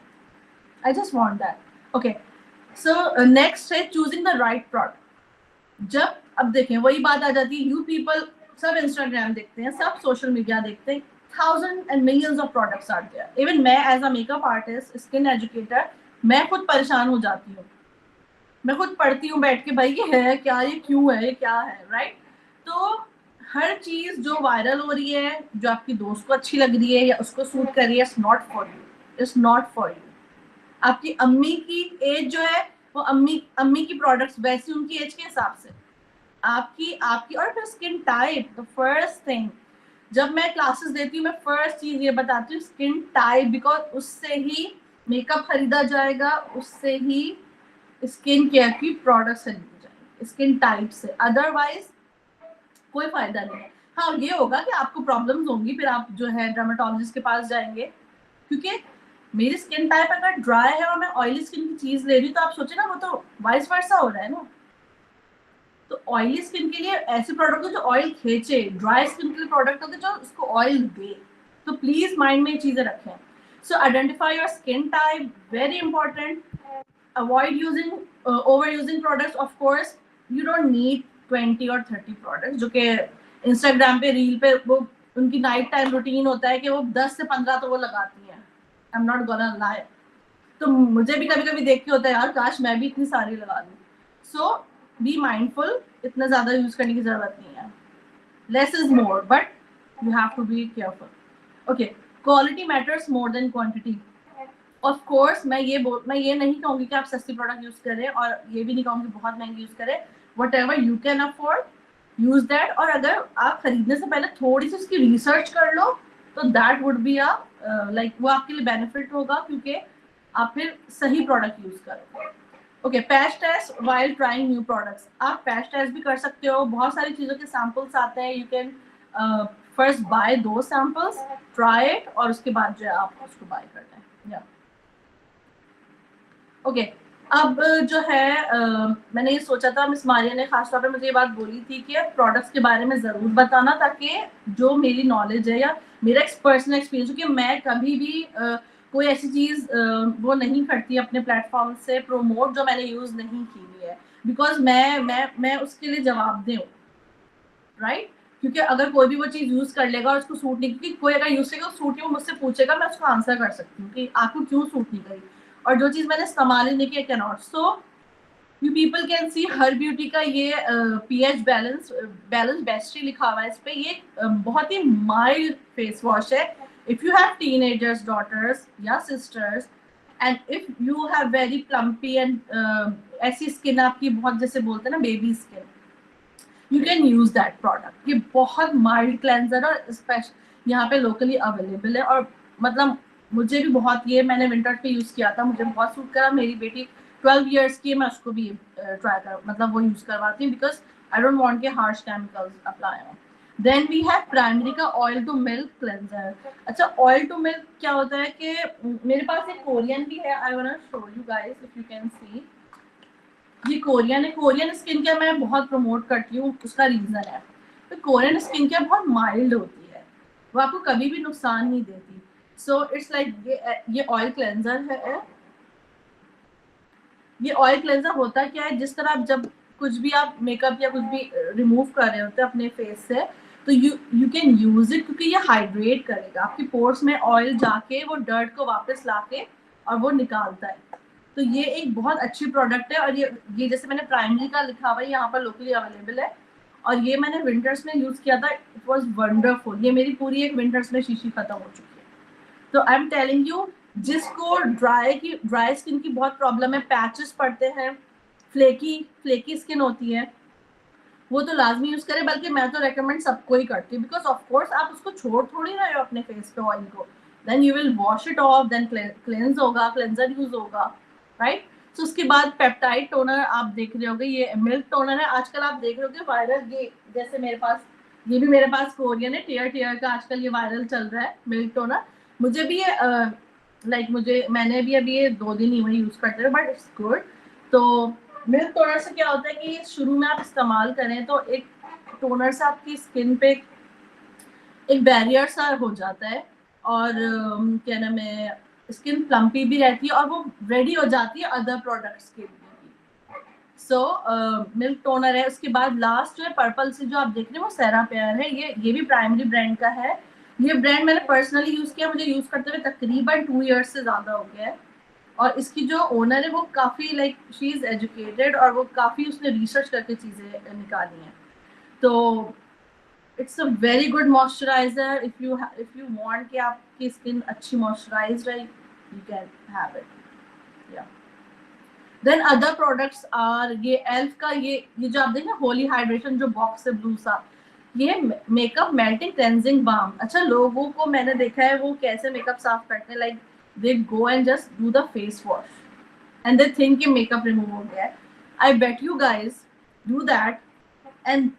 I just want that. Okay. So next है choosing the right product. जब अब देखें वही बात आ जाती है, you people सब Instagram देखते हैं, सब social media देखते हैं, thousands and millions of products are there. Even मैं as a makeup artist, skin educator, मैं खुद परेशान हो जाती हूँ. मैं खुद पढ़ती हूँ बैठ के, भाई ये है क्या, ये क्यों है, ये क्या है, राइट. तो हर चीज जो वायरल हो रही है, जो आपकी दोस्त को अच्छी लग रही है या उसको सूट कर रही है, it's not for you. It's not for you. आपकी अम्मी की एज जो है वो अम्मी की प्रोडक्ट्स वैसी उनकी एज के हिसाब से, आपकी और फिर skin type. The first thing जब मैं क्लासेस देती हूँ, मैं फर्स्ट चीज ये बताती हूँ, स्किन टाइप, बिकॉज उससे ही मेकअप खरीदा जाएगा, उससे ही स्किन केयर की प्रोडक्ट्स खरीदी जाएंगी, स्किन टाइप से. अदरवाइज कोई फायदा नहीं है. हाँ ये होगा कि आपको प्रॉब्लम्स होंगी, फिर आप जो है डर्मेटोलॉजिस्ट के पास जाएंगे, क्योंकि मेरी स्किन टाइप अगर ड्राई है और मैं ऑयली स्किन की चीज ले रही हूँ, तो आप सोचे ना वो तो वाइस वर्सा हो रहा है ना. तो ऑयली स्किन के लिए ऐसे प्रोडक्ट हो जो ऑयल खींचे, ड्राई स्किन के लिए प्रोडक्ट होते जो उसको ऑयल दे. तो प्लीज माइंड में ये चीजें रखें. So identify your skin type, very important. Avoid using overusing products. Of course, you don't need 20 or 30 products, जो कि Instagram पे रील पे वो उनकी नाइट टाइम रूटीन होता है कि वो 10 से 15 तो वो लगाती हैं. I'm not gonna lie. तो मुझे भी कभी कभी देख के होता है यार काश मैं भी इतनी सारी लगा लूं. So be mindful, इतना ज्यादा यूज करने की जरूरत नहीं है. Less is more, but you have to be careful. Okay, quality matters more than quantity. Of course मैं ये नहीं कहूंगी कि आप सस्ती प्रोडक्ट यूज करें और ये भी नहीं कहूंगी बहुत महंगी यूज करें. What ever you can afford use that. और अगर आप खरीदने से पहले थोड़ी सी उसकी रिसर्च कर लो तो that would be a like वो आपके लिए बेनिफिट होगा क्योंकि आप फिर सही प्रोडक्ट यूज करोगे. Okay, patch test while trying new products. आप पैच टेस्ट भी कर सकते हो. बहुत सारी चीजों के सैंपल्स आते हैं. यू कैन फर्स्ट बाय दो सैंपल्स, ट्राई इट और उसके बाद जो है आप उसको बाय कर लें. या ओके, अब जो है मैंने ये सोचा था, मिस मारिया ने खासतौर पे मुझे ये बात बोली थी कि प्रोडक्ट्स के बारे में ज़रूर बताना ताकि जो मेरी नॉलेज है या मेरा पर्सनल एक्सपीरियंस, क्योंकि मैं कभी भी कोई ऐसी चीज़ वो नहीं करती अपने प्लेटफॉर्म से प्रमोट जो मैंने यूज़ नहीं की हुई है, बिकॉज मैं उसके लिए जवाबदेह हूँ, राइट? क्योंकि अगर कोई भी वो चीज़ यूज़ कर लेगा और उसको सूट नहीं, क्योंकि कोई अगर यूज़ करेगा सूट नहीं, वो मुझसे पूछेगा, मैं उसको आंसर कर सकती हूँ कि आपको क्यों सूट नहीं करी, और जो चीज़ मैंने इस्तेमाल ही नहीं की can not. So you people can see her beauty का ये पीएच बैलेंस बेस्टी लिखा हुआ है इस पे. ये बहुत ही माइल्ड फेस वॉश है. If you have teenagers, daughters या sisters, and if you have very plumpy and ऐसी स्किन आपकी बहुत, जैसे बोलते हैं ना baby skin, you can use that product. ये बहुत माइल्ड क्लेंजर और स्पेशल यहाँ पे लोकली अवेलेबल है. और मतलब मुझे भी बहुत, ये मैंने विंटर पे यूज किया था, मुझे बहुत सूट करा. मेरी बेटी 12 इयर्स की, मैं उसको भी ट्राई कर मतलब वो यूज करवाती हूँ बिकॉज आई डोंट वांट के हार्श केमिकल्स अप्लाई हो. देन वी हैव प्राइमरी का ऑयल टू मिल्क क्लेंजर. अच्छा, ऑयल टू मिल्क क्या होता है कि मेरे पास एक कोरियन भी है. I want to show you guys if you can see. ये कोरियन है. कोरियन स्किन केयर मैं बहुत प्रमोट करती हूँ. उसका रीजन है तो कोरियन स्किन केयर बहुत माइल्ड होती है, वो आपको कभी भी नुकसान नहीं देती. सो इट्स लाइक ये ऑयल क्लेंजर है. ये ऑयल क्लेंजर होता क्या है, जिस तरह आप जब कुछ भी आप मेकअप या कुछ भी रिमूव कर रहे होते हैं अपने फेस से, तो यू कैन यूज इट क्योंकि ये हाइड्रेट करेगा. आपके पोर्स में ऑयल जाके वो डर्ट को वापस लाके और वो निकालता है. तो ये एक बहुत अच्छी प्रोडक्ट है. और ये जैसे मैंने प्राइमरी का लिखा हुआ है, यहाँ पर लोकली अवेलेबल है. और ये मैंने विंटर्स में यूज किया था. It was wonderful. ये मेरी पूरी एक विंटर्स में शीशी खत्म हो चुकी है. तो आई एम टेलिंग यू, जिसको ड्राई स्किन की बहुत प्रॉब्लम है, पैचेस पड़ते हैं, फ्लेकी स्किन होती है, वो तो लाजमी यूज करें. बल्कि मैं तो रेकमेंड सबको ही करती हूँ बिकॉज ऑफ कोर्स आप उसको छोड़ थोड़ी रहे हो अपने फेस पे ऑयल को. Then you will wash it off, then cleanse होगा, क्लेंजर यूज होगा, राइट? तो उसके बाद पेप्टाइड टोनर आप देख रहे होगे, ये मिल्क टोनर है. आजकल आप देख रहे होगे वायरल, ये जैसे मेरे पास, ये भी मेरे पास कोरियन है, टियर का आजकल ये वायरल चल रहा है मिल्क टोनर. मुझे भी ये मैंने भी अभी ये 2 दिन ही वही यूज करते हैं, बट इट्स गुड. तो मिल्क टोनर से क्या होता है कि शुरू में आप इस्तेमाल करें तो एक टोनर से आपकी स्किन पे एक बैरियर सा हो जाता है और क्या नाम है, स्किन प्लम्पी भी रहती है और वो रेडी हो जाती है अदर प्रोडक्ट्स के लिए. सो मिल्क टोनर है. उसके बाद लास्ट जो है पर्पल से जो आप देख रहे हैं वो सेरापेयर है. ये भी प्राइमरी ब्रांड का है. ये ब्रांड मैंने पर्सनली यूज किया, मुझे यूज करते हुए तकरीबन 2 इयर्स से ज्यादा हो गया है. और इसकी जो ओनर है वो काफी लाइक शी इज एजुकेटेड और वो काफी उसने रिसर्च करके चीजें निकाली हैं. तो it's a very good moisturiser. If you want कि आपकी स्किन अच्छी मॉइस्चराइज रहे, यू कैन हैव इट. या देन अदर प्रोडक्ट्स आर ये एल्फ का ये जो आप देखें होली हाइड्रेशन जो बॉक्स है ब्लू सा, ये मेकअप मेल्टिंग क्लेंजिंग बाम. अच्छा, लोगों को मैंने देखा है वो कैसे मेकअप साफ करते हैं, like they go and just do the face wash and they think कि मेकअप रिमूव हो गया है. I bet you guys do that and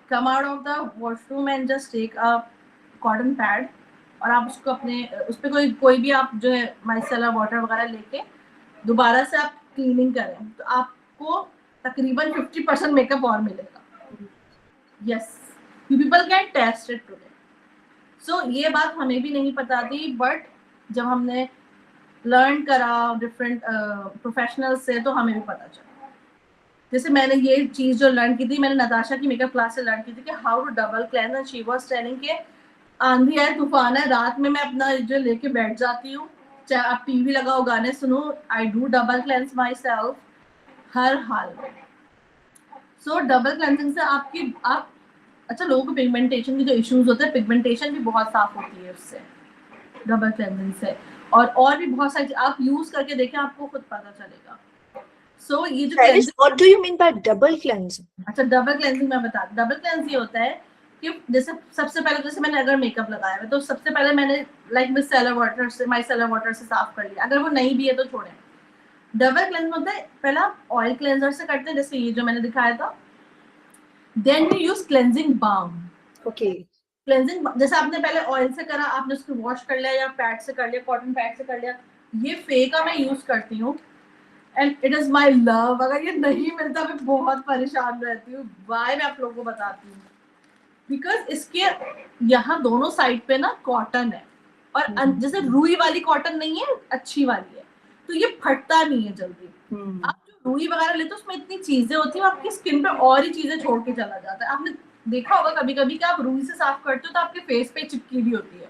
come out of the washroom and just take a cotton pad और आप उसको अपने उस पर कोई भी आप जो है माइसेलर वाटर वगैरह लेके दोबारा से आप क्लीनिंग करें तो आपको तकरीबन 50% मेकअप और मिलेगा. Yes, you people can test it today. So ये बात हमें भी नहीं पता थी, बट जब हमने लर्न करा डिफरेंट प्रोफेशनल से तो हमें भी पता चला। जैसे मैंने ये चीज जो लर्न की थी, मैंने नताशा की मेकअप क्लास से लर्न की थी कि how to double cleanse, and she was telling के आंधी है तूफान है, रात में मैं अपना जो लेके बैठ जाती हूँ, चाहे आप टीवी लगाओ गाने सुनो, I do double cleanse myself हर हाल में। सो डबल क्लेंसिंग से आप अच्छा, लोगों को पिगमेंटेशन की जो इश्यूज होते हैं, पिगमेंटेशन भी बहुत साफ होती है उससे, डबल क्लेंसिंग से। और भी बहुत सारी आप यूज करके देखें, आपको खुद पता चलेगा। सो ये जो That is, what do you mean by double cleansing? अच्छा, डबल क्लेंसिंग मैं बता, डबल क्लेंस ये होता है कि जैसे सबसे पहले, जैसे मैंने अगर मेकअप लगाया है तो सबसे पहले मैंने मिसेलर वाटर से, माइसेलर वाटर से साफ कर लिया, अगर वो नहीं भी है तो छोड़ें। डबल क्लेंस होता है, पहला ऑयल क्लेंजर से करते हैं, जैसे ये जो मैंने दिखाया था, then we use cleansing balm. Okay. Cleansing जैसे आपने पहले ऑयल से करा, आपने उसको वॉश कर लिया या पैड से कर लिया, कॉटन पैड से कर लिया, ये फे का मैं यूज करती हूँ and it is my love. अगर ये नहीं मिलता मैं बहुत परेशान रहती हूँ। वाई मैं आप लोगों को बताती हूँ, बिकॉज इसके यहाँ दोनों साइड पे ना कॉटन है, और जैसे रुई वाली कॉटन नहीं है, अच्छी वाली है, तो ये फटता नहीं है जल्दी। आप जो रुई वगैरह लेते हो उसमें इतनी चीजें होती है, आपकी स्किन पे और ही चीजें छोड़ के चला जाता है। आपने देखा होगा कभी कभी कि आप रुई से साफ करते हो तो आपके फेस पे चिपकी भी होती है।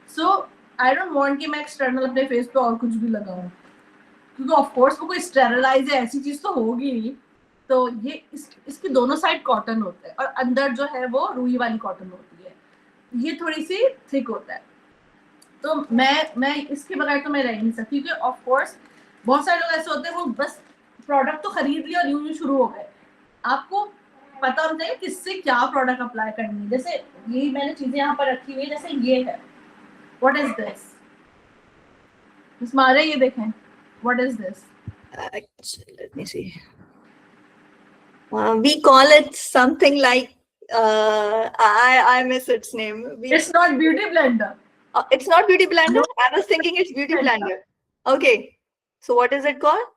सो आई डोंट वांट कि मैं एक्सटर्नल अपने फेस पे और कुछ भी लगाऊं, क्योंकि ऑफ कोर्स वो कोई स्टेरलाइज है ऐसी चीज तो होगी नहीं। तो ये इसकी दोनों साइड कॉटन होता है और अंदर जो है वो रुई वाली कॉटन होती है, ये थोड़ी सी थिक होता है। तो मैं इसके बगैर तो मैं रह नहीं सकती, क्योंकि ऑफ कोर्स बहुत सारे लोग ऐसे होते हैं वो बस प्रोडक्ट तो खरीद लिया और यूं शुरू हो गए। आपको पता होना चाहिए किससे क्या प्रोडक्ट अप्लाई करनी है। जैसे ये मैंने चीजें यहाँ पर रखी हुई है, जैसे ये है, व्हाट इज दिस मारे, ये देखें, what is this? Let me see. We call it something like, I miss its name. It's not beauty blender. It's not beauty blender? No. I was thinking it's beauty blender. Okay. So what is it called?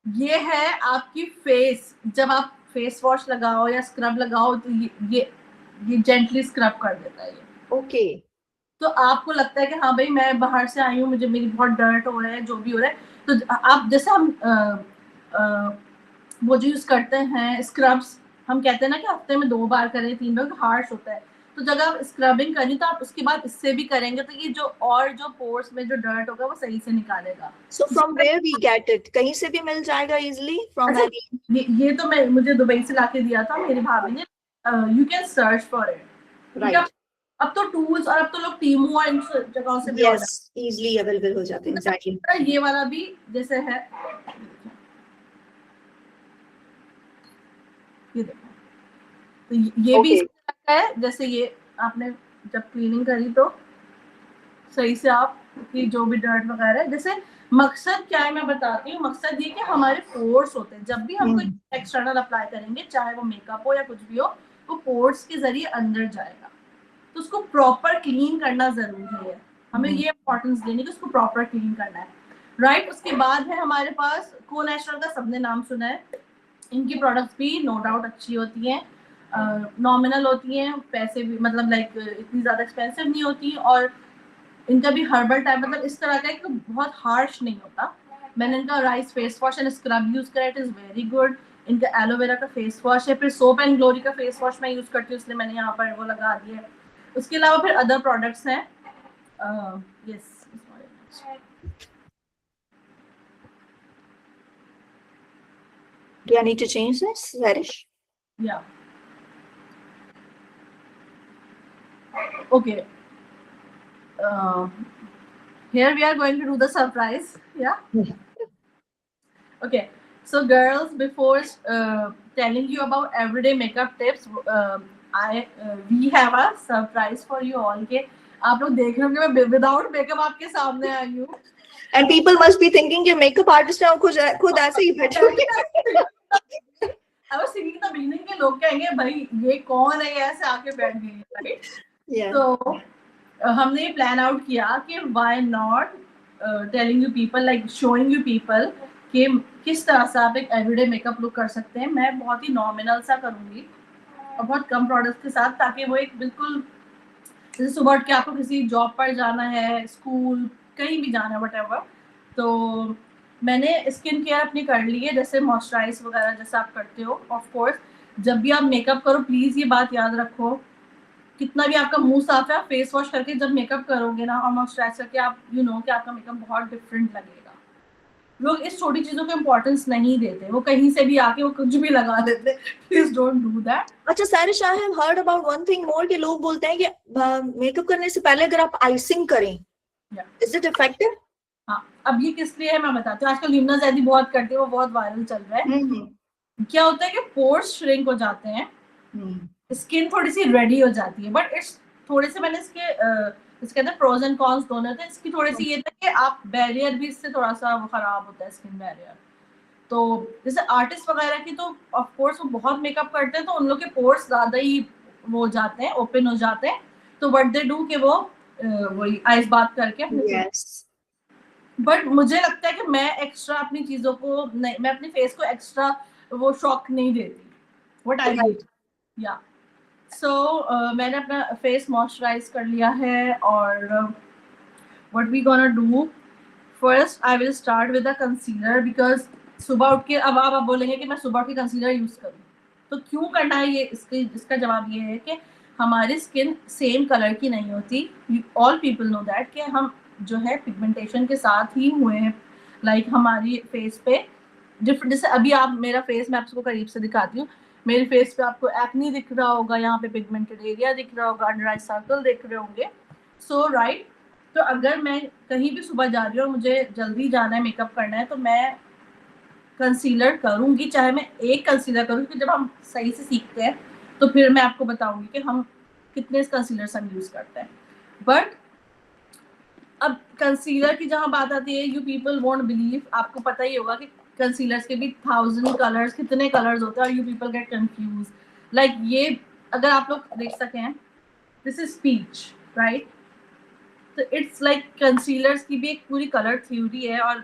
ये है आपकी फेस, जब आप फेस वॉश लगाओ या स्क्रब लगाओ तो ये जेंटली स्क्रब कर देता है ये। Okay. तो आपको लगता है कि हाँ भाई मैं बाहर से आई हूँ, मुझे मेरी बहुत डर्ट हो रहा है, जो भी हो रहा है, तो आप जैसे हम वो जो यूज करते हैं स्क्रब्स, हम कहते हैं ना कि हफ्ते में 2 बार करें, 3 बार, हार्श होता है। तो जब आप स्क्रबिंग करें तो आप उसके बाद इससे भी करेंगे तो ये जो पोर्स में जो डर्ट होगा वो सही से निकालेगा। So from where we get it? कहीं से भी मिल जाएगा easily from ये तो मुझे दुबई से लाके दिया था मेरी भाभी ने। You can search for it. Right. अब तो टूल्स और अब तो लोग टीमू और इन जगहों से भी Yes, easily available हो जाते हैं। Exactly. ये वाला भी जैसे है, ये देखो, तो ये भी है, जैसे ये आपने जब क्लीनिंग करी तो सही से आप की जो भी डर्ट वगैरह है, जैसे मकसद क्या है मैं बताती हूँ। मकसद ये कि हमारे पोर्स होते हैं, जब भी हम कोई एक्सटर्नल अप्लाई करेंगे, चाहे वो मेकअप हो या कुछ भी हो, वो पोर्स के जरिए अंदर जाएगा, तो उसको प्रॉपर क्लीन करना जरूरी है। हमें ये इंपॉर्टेंस देनी कि उसको प्रॉपर क्लीन करना है, राइट। उसके बाद है हमारे पास को नेचुरल का, सबने नाम सुना है। इनकी प्रोडक्ट्स भी नो डाउट अच्छी होती हैं, नॉमिनल होती हैं, पैसे भी मतलब लाइक इतनी ज़्यादा एक्सपेंसिव नहीं होती, और इनका भी हर्बल टाइप मतलब इस तरह का है कि बहुत हार्श नहीं होता। मैंने इनका rice face wash and scrub use करा, इट इज़ वेरी गुड। इनका एलोवेरा का फेस वॉश है, फिर सोप एंड ग्लोरी का फेस वॉश मैं यूज़ करती हूँ, इसलिए मैंने यहाँ पर वो लगा दिया है। उसके अलावा फिर अदर प्रोडक्ट्स हैं। Yes, Do I need to change this, Harish? Yeah. Okay. Here we are going to do the surprise. Yeah. Okay. So, girls, before telling you about everyday makeup tips, we have a surprise for you all. के आप लोग देख रहे होंगे मैं without makeup आपके सामने आई हूँ। And people must be thinking कि makeup artist है, खुद ऐसे ही बैठे हुए। अब सिंगिंग द बिगिनिंग के लोग कहेंगे भाई ये कौन है, ऐसे आके बैठ गई है, राइट। तो हमने ये प्लान आउट किया कि why not telling you people, like showing you people कि किस तरह से आप एक एवरीडे मेकअप लुक कर सकते हैं। मैं बहुत ही नॉमिनल सा करूंगी और बहुत कम प्रोडक्ट्स के साथ, ताकि वो एक बिल्कुल जैसे सुबह उठ के आपको किसी जॉब पर जाना है, स्कूल, कहीं भी जाना है, व्हाटएवर, तो मैंने स्किन केयर अपनी कर ली है, जैसे मॉइस्चराइज वगैरह जैसे आप करते हो। ऑफ कोर्स जब भी आप मेकअप करो प्लीज ये बात याद रखो, कितना भी आपका मुंह साफ है, फेस वॉश करके जब मेकअप करोगे ना और मॉइस्चराइज करके, आप कि आपका मेकअप बहुत डिफरेंट लगेगा। लोग इस छोटी चीजों को इम्पोर्टेंस नहीं देते, वो कहीं से भी आके वो कुछ भी लगा देते। Please don't do that. अच्छा Sarish, I have heard about one thing more कि लोग बोलते हैं कि मेकअप करने से पहले अगर आप आइसिंग करें, इज इट इफेक्टिव? हाँ, अब ये किस लिए है मैं बताती हूँ। आजकल लिम्ना जैदी बहुत करती है, वो बहुत वायरल चल रहा है। क्या होता है कि पोर्स श्रिंक हो जाते हैं, स्किन थोड़ी सी रेडी हो जाती है, बट इट्स थोड़े से मैंने इसके अंदर प्रोज एंड कॉन्स दोनों थे। इसकी थोड़ी सी ये था कि आप बैरियर भी इससे थोड़ा सा वो खराब होता है, स्किन बैरियर। तो जैसे आर्टिस्ट वगैरह की तो ऑफ कोर्स वो बहुत मेकअप करते हैं, तो उन लोग के पोर्स ज्यादा ही वो हो जाते हैं, ओपन हो जाते हैं। तो व्हाट दे डू कि वो वही आइस बात करके अपने यस। बट मुझे लगता है कि मैं एक्स्ट्रा अपनी चीजों को नहीं, मैं अपने फेस को एक्स्ट्रा वो शॉक नहीं देती। व्हाट आई डू, या सो मैंने अपना फेस मॉइस्चराइज कर लिया है। और what we gonna do, first I will start with a concealer, because सुबह उठ के अब आप बोलेंगे कि मैं सुबह उठ के कंसीलर यूज करूँ, तो क्यों करना है ये, इसका जवाब ये है कि हमारी स्किन सेम कलर की नहीं होती। ऑल पीपल नो दैट कि हम जो है पिगमेंटेशन के साथ ही हुए हैं। लाइक हमारी फेस पे डिफरेंट, जैसे अभी आप मेरा फेस, मैं आपको करीब से दिखाती हूँ। मेरे फेस पे आपको एक्ने दिख रहा होगा, यहाँ पे पिगमेंटेड एरिया दिख रहा होगा, अंडर आई सर्कल दिख रहे होंगे। सो राइट, तो अगर मैं कहीं भी सुबह जा रही हूँ और मुझे जल्दी जाना है, मेकअप करना है, तो मैं कंसीलर करूंगी, चाहे मैं एक कंसीलर करूँ, क्योंकि जब हम सही से सीखते हैं तो फिर मैं आपको बताऊंगी कि हम कितने कंसीलर्स हम यूज करते हैं। बट अब कंसीलर की जहां बात आती है, यू पीपल वोंट बिलीव, आपको पता ही होगा कि कंसीलर्स के भी 1000 कलर्स, कितने कलर्स होते हैं, और you people get confuse. Like ये अगर आप लोग देख सकें, दिस इज स्पीच, राइट? तो इट्स लाइक कंसीलर्स की भी एक पूरी कलर थ्योरी है, और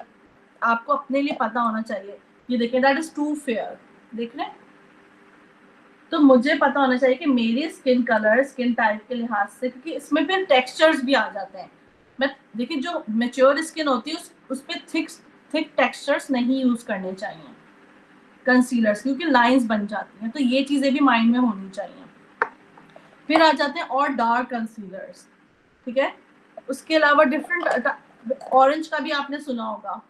आपको अपने लिए पता होना चाहिए। ये देखें, दैट इज टू फेयर, देख रहे हैं? तो मुझे पता होना चाहिए कि मेरी स्किन कलर, स्किन टाइप के लिहाज से, क्योंकि इसमें फिर टेक्सचर्स भी आ जाते हैं। मैं देखिए, जो मेच्योर स्किन होती है उस पर थिक टेक्सचर्स नहीं यूज करने चाहिए कंसीलर्स, क्योंकि लाइंस बन जाती हैं। तो ये चीजें भी माइंड में होनी चाहिए। फिर आ जाते हैं और डार्क कंसीलर्स, ठीक है? उसके अलावा डिफरेंट, ऑरेंज का भी आपने सुना होगा।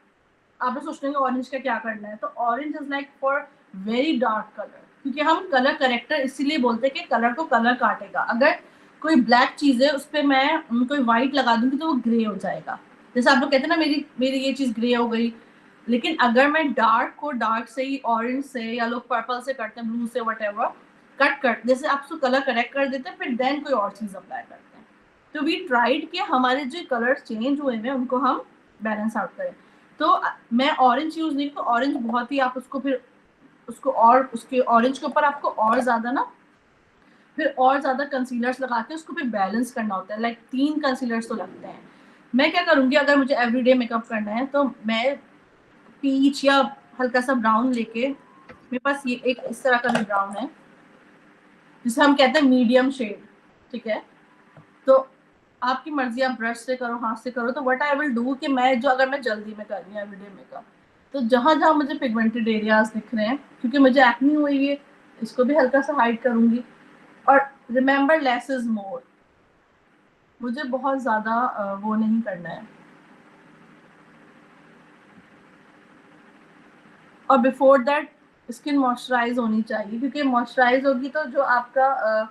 आप लोग सोचते हैं ऑरेंज का क्या करना है, तो orange is like for very dark colour, क्योंकि हम कलर करेक्टर इसीलिए बोलते हैं कि कलर को कलर काटेगा। अगर कोई ब्लैक चीज है उस पर मैं कोई व्हाइट लगा दूंगी तो वो ग्रे हो जाएगा। जैसे आप लोग कहते हैं ना, मेरी ये चीज ग्रे हो गई। लेकिन अगर मैं डार्क को डार्क से ही, ऑरेंज से, या लोग पर्पल से करते हैं, ब्लू से, वट कट कर, जैसे आप उसको कलर करेक्ट कर देते हैं, फिर देन कोई और चीज अप्लाई करते हैं। तो वी ट्राइड कि हमारे जो कलर चेंज हुए हैं उनको हम बैलेंस आउट करें। तो मैं ऑरेंज यूज नहीं, तो ऑरेंज बहुत ही, आप उसको फिर उसको और उसके ऑरेंज के ऊपर आपको और ज्यादा ना, फिर और ज्यादा कंसीलर्स लगा के उसको फिर बैलेंस करना होता है। लाइक 3 कंसीलर्स तो लगते हैं। मैं क्या करूंगी, अगर मुझे एवरीडे मेकअप करना है तो मैं पीच या हल्का सा ब्राउन लेके, मेरे पास ये एक इस तरह का भी ब्राउन है जिसे हम कहते हैं मीडियम शेड, ठीक है? तो आपकी मर्जी, आप ब्रश से करो, हाथ से करो। तो व्हाट आई विल डू कि मैं जो, अगर मैं जल्दी में कर रही हूँ एवरीडे मेकअप, तो जहां जहां मुझे पिगमेंटेड एरियाज दिख रहे हैं, क्योंकि मुझे एक्ने हुई है, इसको भी हल्का सा हाइड करूंगी। और रिमेंबर, लेस इज मोर, मुझे बहुत ज्यादा वो नहीं करना है। और बिफोर दैट स्किन मॉइस्चराइज होनी चाहिए, क्योंकि मॉइस्चराइज होगी तो जो आपका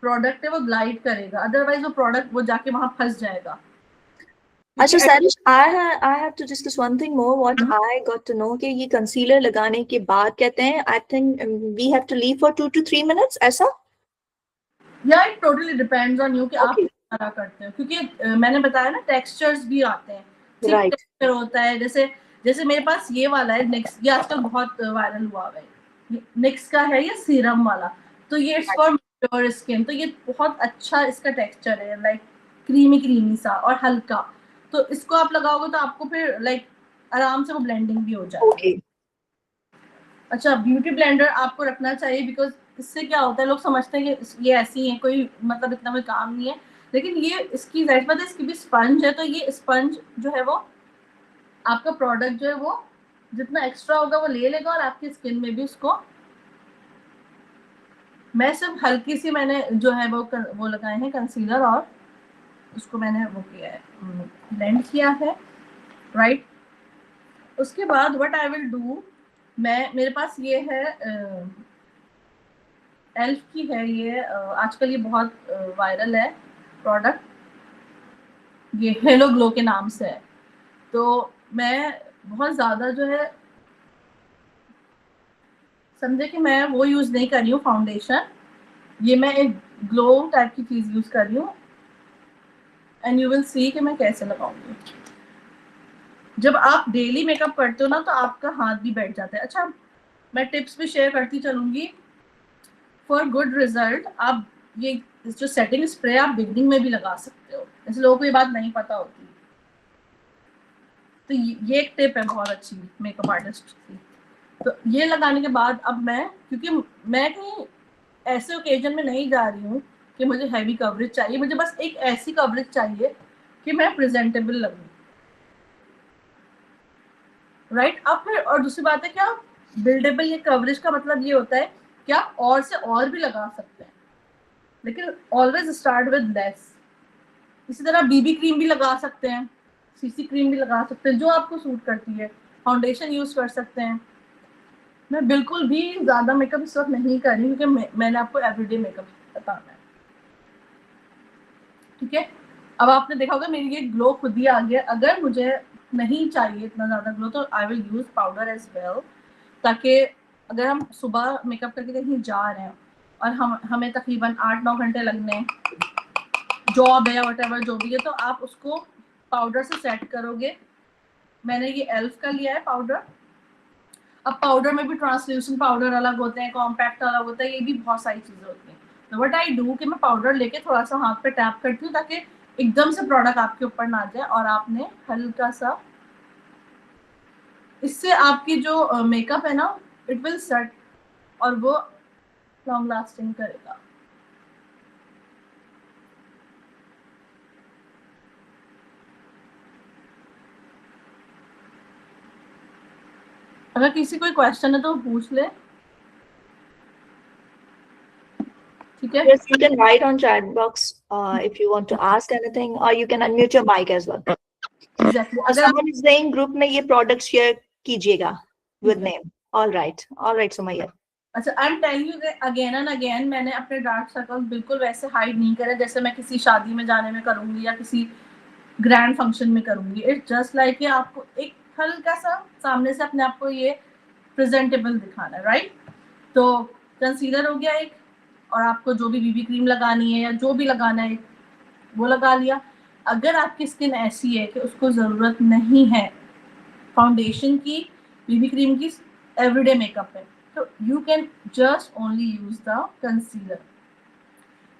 प्रोडक्ट है वो ग्लाइड करेगा, अदरवाइज वो प्रोडक्ट वो जाके वहां फंस जाएगा। अच्छा सारिश, I have to discuss one thing more. What I got to know कि ये कंसीलर लगाने के बाद कहते हैं, I think we have to leave for 2 to 3 minutes, ऐसा? या it totally depends on you कि आप Okay. किस तरह करते हो, क्योंकि मैंने बताया ना, टेक्सचर्स भी आते हैं। Thick Right. टेक्सचर होता है, जैसे जैसे मेरे पास ये वाला है निक्स, ये आजकल बहुत वायरल हुआ है, निक्स का है ये सीरम वाला। तो ये इट्स फॉर प्योर स्किन, तो ये बहुत अच्छा इसका टेक्सचर है, लाइक क्रीमी क्रीमी सा और हल्का। तो इसको आप लगाओगे तो आपको फिर लाइक आराम से वो ब्लेंडिंग भी हो जाएगी। Okay. अच्छा, ब्यूटी ब्लेंडर आपको रखना चाहिए, बिकॉज इससे क्या होता है, लोग समझते हैं कि ये ऐसी है, कोई मतलब इतना कोई काम नहीं है। लेकिन ये इसकी जाहिर बात है इसकी भी स्पंज है, तो ये स्पंज जो है वो आपका प्रोडक्ट जो है वो जितना एक्स्ट्रा होगा वो ले लेगा और आपकी स्किन में भी उसको, मैं सिर्फ हल्की सी मैंने जो है वो लगाए हैं कंसीलर और उसको मैंने वो किया है, ब्लेंड किया है, राइट। उसके बाद व्हाट आई विल डू, मेरे पास ये है एल्फ की है ये, आजकल ये बहुत वायरल है प्रोडक्ट, ये हेलो ग्लो के नाम से है। तो मैं बहुत ज़्यादा जो है समझे कि मैं वो यूज़ नहीं कर रही हूँ फाउंडेशन, ये मैं एक ग्लो टाइप की चीज़ यूज़ कर रही हूँ, एंड यू विल सी कि मैं कैसे लगाऊंगी। जब आप डेली मेकअप करते हो ना तो आपका हाथ भी बैठ जाता है। अच्छा, मैं टिप्स भी शेयर करती चलूंगी फॉर गुड रिजल्ट। आप ये जो सेटिंग स्प्रे आप बिगनिंग में भी लगा सकते हो, ऐसे लोगों को ये बात नहीं पता होती, तो ये एक टिप है बहुत अच्छी मेकअप आर्टिस्ट की। तो ये लगाने के बाद अब मैं, क्योंकि मैं कहीं ऐसे ओकेजन में नहीं जा रही हूँ कि मुझे हैवी कवरेज चाहिए, मुझे बस एक ऐसी कवरेज चाहिए कि मैं प्रेजेंटेबल लगूं, राइट। अब फिर और दूसरी बात है क्या, बिल्डेबल ये कवरेज का मतलब ये होता है कि आप और से और भी लगा सकते हैं, लेकिन ऑलवेज स्टार्ट विद लेस। इसी तरह बीबी क्रीम भी लगा सकते हैं, सीसी क्रीम भी लगा सकते हैं, जो आपको सूट करती है, फाउंडेशन यूज कर सकते हैं। मैं बिल्कुल भी ज्यादा मेकअप इस वक्त नहीं कर रही क्योंकि मैंने आपको एवरीडे मेकअप बताना है, ठीक है। अब आपने देखा होगा मेरी ये ग्लो खुद ही आ गया। अगर मुझे नहीं चाहिए इतना ज्यादा ग्लो तो I will use powder as well, ताकि अगर हम सुबह मेकअप करके कहीं जा रहे हैं और हमें तकरीबन 8-9 घंटे लगने हैं, जॉब है या व्हाटएवर जो भी है, तो आप उसको पाउडर से सेट करोगे। मैंने ये एल्फ का लिया है पाउडर। अब पाउडर में भी ट्रांसल्यूसेंट पाउडर अलग होते हैं, कॉम्पैक्ट अलग होता है, ये भी बहुत सारी चीजें होती हैं। तो व्हाट आई डू कि मैं पाउडर लेके थोड़ा सा हाथ पे टैप करती हूँ ताकि एकदम से प्रोडक्ट आपके ऊपर ना जाए, और आपने हल्का सा, इससे आपकी जो मेकअप है ना इट विल सेट और वो लॉन्ग लास्टिंग करेगा। अगर किसी कोई क्वेश्चन है तो पूछ ले, ठीक है। Yes, you can write on chat box if you want to ask anything, or you can unmute your mic as well. Exactly अगर Someone is saying group में ये product share कीजिएगा with name. All right, Sumayya. अच्छा, I am telling you again and again, मैंने अपने डार्क सर्कल्स बिल्कुल वैसे हाइड नहीं करे जैसे मैं किसी शादी में जाने में करूंगी या किसी ग्रैंड फंक्शन में करूंगी। इट्स जस्ट लाइक कि आपको एक हल्का सा सामने से अपने आप को ये प्रेजेंटेबल दिखाना है, राइट। तो कंसीलर हो गया एक, और आपको जो भी बीबी क्रीम लगानी है या जो भी लगाना है वो लगा लिया। अगर आपकी स्किन ऐसी है कि उसको ज़रूरत नहीं है फाउंडेशन की, बीबी क्रीम की, एवरीडे मेकअप है, तो you can just only use the concealer.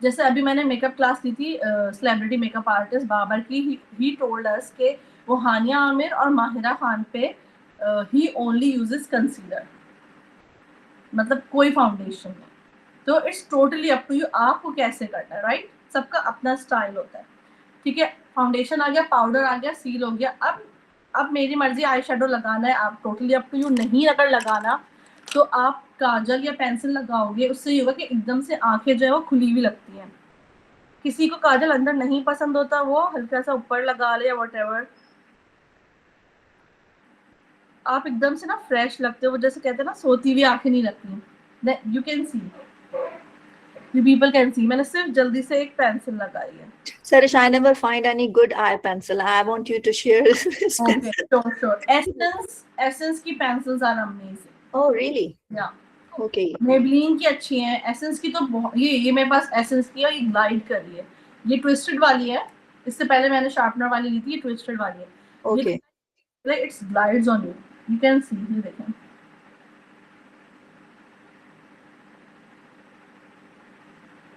जैसे अभी मैंने मेकअप क्लास ली थी सेलिब्रिटी मेकअप आर्टिस्ट बाबर की, ही टोल्ड अस के वो हानिया आमिर और माहिरा खान पे ही ओनली यूजेस कंसीलर, मतलब कोई फाउंडेशन नहीं। तो it's totally up to you, आपको कैसे करना है, राइट। सबका अपना स्टाइल होता है, ठीक है। फाउंडेशन आ गया, पाउडर आ गया, सील हो गया। अब मेरी मर्जी आई शेडो लगाना है, आप टोटली अप टू यू। नहीं अगर लगाना तो आप काजल या पेंसिल लगाओगे, उससे ये होगा कि एकदम से आंखें जो है वो खुली हुई लगती हैं। किसी को काजल अंदर नहीं पसंद होता, वो हल्का सा ऊपर लगा ले या व्हाटएवर, आप एकदम से ना फ्रेश लगते हो। वो जैसे कहते हैं ना सोती हुई आंखें नहीं लगती, you can C, you people can see। मैंने सिर्फ जल्दी से एक पेंसिल लगाई है। Sarish, I never find any good eye pencil. I want you to share this Okay, pencil. sure. Essence की pencils are amazing. Oh, really? Yeah. Okay. Maybelline की अच्छी हैं, Essence की तो बहुत, ये मेरे पास Essence की है, ये ग्लाइड कर रही है, ये ट्विस्टेड वाली है। इससे पहले मैंने शार्पनर वाली ली थी, ये ट्विस्टेड वाली है। Okay. ये it's glides on you, you can see, ये देखें।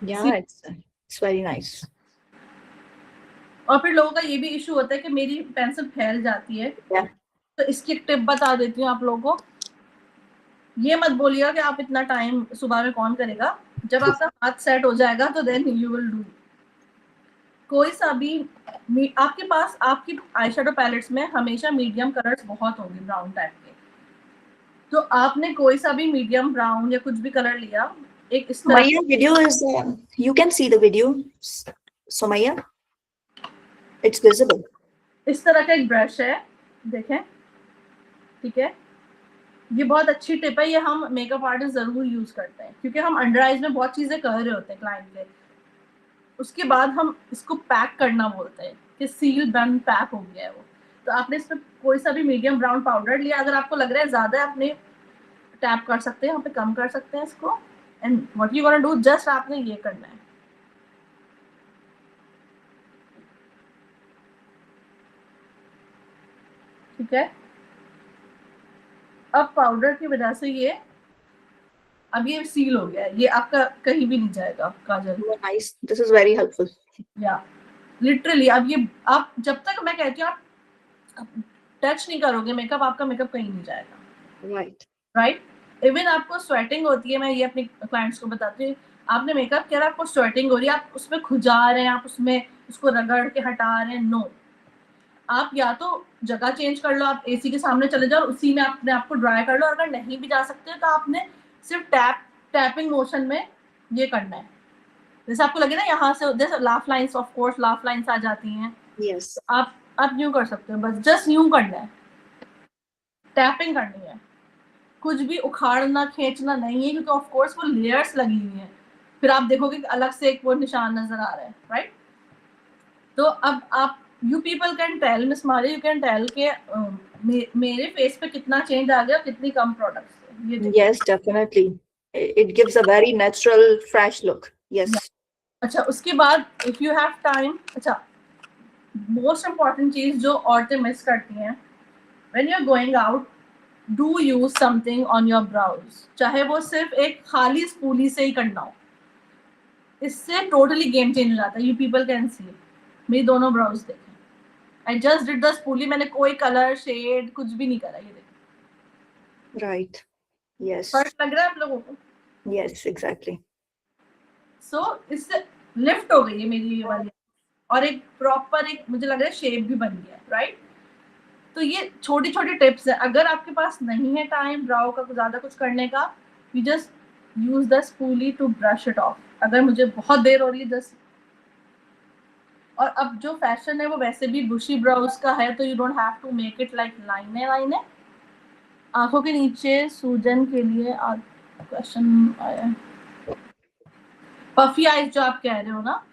Yeah, it's very nice. और फिर लोगों का ये भी इशू होता है कि मेरी पेंसिल फैल जाती है। Yeah. तो इसकी एक टिप बता देती हूँ आप लोगों को। ये मत बोलिएगा कि आप इतना टाइम सुबह में कौन करेगा, जब आपका हाथ सेट हो जाएगा तो देन यू विल डू। कोई सा भी आपके पास आपकी आई शेडो पैलेट्स में हमेशा मीडियम कलर्स बहुत होंगे ब्राउन टाइप के, तो आपने कोई सा भी मीडियम ब्राउन या कुछ भी कलर लिया, एक इस तरह Sumaya, video is, you can see the video. Sumaya, it's visible. इस तरह का एक ब्रश है, देखें, ठीक है, ये बहुत अच्छी टिप है, ये हम मेकअप आर्टिस्ट जरूर यूज करते हैं क्योंकि हम अंडर आइज में बहुत चीजें कर रहे होते हैं क्लाइंट के। उसके बाद हम इसको पैक करना बोलते हैं कि सील बन पैक हो गया है वो। तो आपने इसमें कोई सा भी मीडियम ब्राउन पाउडर लिया, अगर आपको लग रहा है ज्यादा है आपने टैप कर सकते हैं, यहाँ पे कम कर सकते हैं इसको, and what you gonna do, just आपने ये करना है, ठीक है। अब पाउडर की वजह से ये अब ये सील हो गया है, ये आपका कहीं भी नहीं जाएगा काजल। Nice. This is very helpful. या लिटरली अब ये आप जब तक मैं कहती हूँ आप टच नहीं करोगे मेकअप, आपका मेकअप कहीं नहीं जाएगा। Right. राइट, इवन आपको स्वेटिंग होती है, मैं ये अपने क्लाइंट्स को बताती हूँ, आपने मेकअप किया, आपको स्वेटिंग हो रही है, आप उसमें खुजा रहे हैं, आप उसमें उसको रगड़ के हटा रहे हैं, नो, आप या तो जगह चेंज कर लो, आप एसी के सामने चले जाओ, उसी में अपने आप को ड्राई कर लो, अगर नहीं भी जा सकते तो आपने सिर्फ टैपिंग मोशन में ये करना है। जैसे आपको लगे ना यहाँ से जैसे laugh lines, of course laugh lines आ जाती हैं, Yes. आप यूं कर सकते हो, बस जस्ट यूं करना है, टैपिंग करनी है, कुछ भी उखाड़ना खींचना नहीं है, क्योंकि ऑफ कोर्स वो लेयर्स लगी हुई हैं, फिर आप देखोगे कि अलग से एक वो निशान नजर आ रहा है, राइट। तो अब आप you people can tell, Miss Mari you can tell के मेरे फेस पे कितना चेंज आ गया, कितनी कम प्रोडक्ट्स से। Yes, definitely. It gives a very natural, fresh look. Yes. अच्छा, उसके बाद इफ यू हैव टाइम, अच्छा मोस्ट इम्पॉर्टेंट चीज जो औरतें मिस करती हैं, when you are going out, do use something on your brows, चाहे वो सिर्फ एक खाली स्पूली से ही करना हो, इससे टोटली गेम चेंज हो जाता है। यू पीपल कैन सी मेरी दोनों ब्राउज देखें, I just did the spoolie, मैंने कोई कलर शेड कुछ भी नहीं करा, ये देखें। Right. Yes. फर्क लग रहा है आप लोगों को? Yes, exactly. सो इससे लिफ्ट हो गई है मेरी ये वाली, और एक प्रॉपर एक मुझे लग रहा है शेप भी बन गया है, राइट। तो ये छोटी छोटी टिप्स है, अगर आपके पास नहीं है टाइम ब्राउ का ज्यादा कुछ करने का, you just use the spoolie to brush it off. अगर मुझे बहुत देर हो रही है जस्ट, और अब जो फैशन है वो वैसे भी बुशी ब्राउज का है, तो you don't have to make it like लाइनें। आंखों के नीचे सूजन के लिए क्वेश्चन आया, पफी आईज जो आप कह रहे हो ना,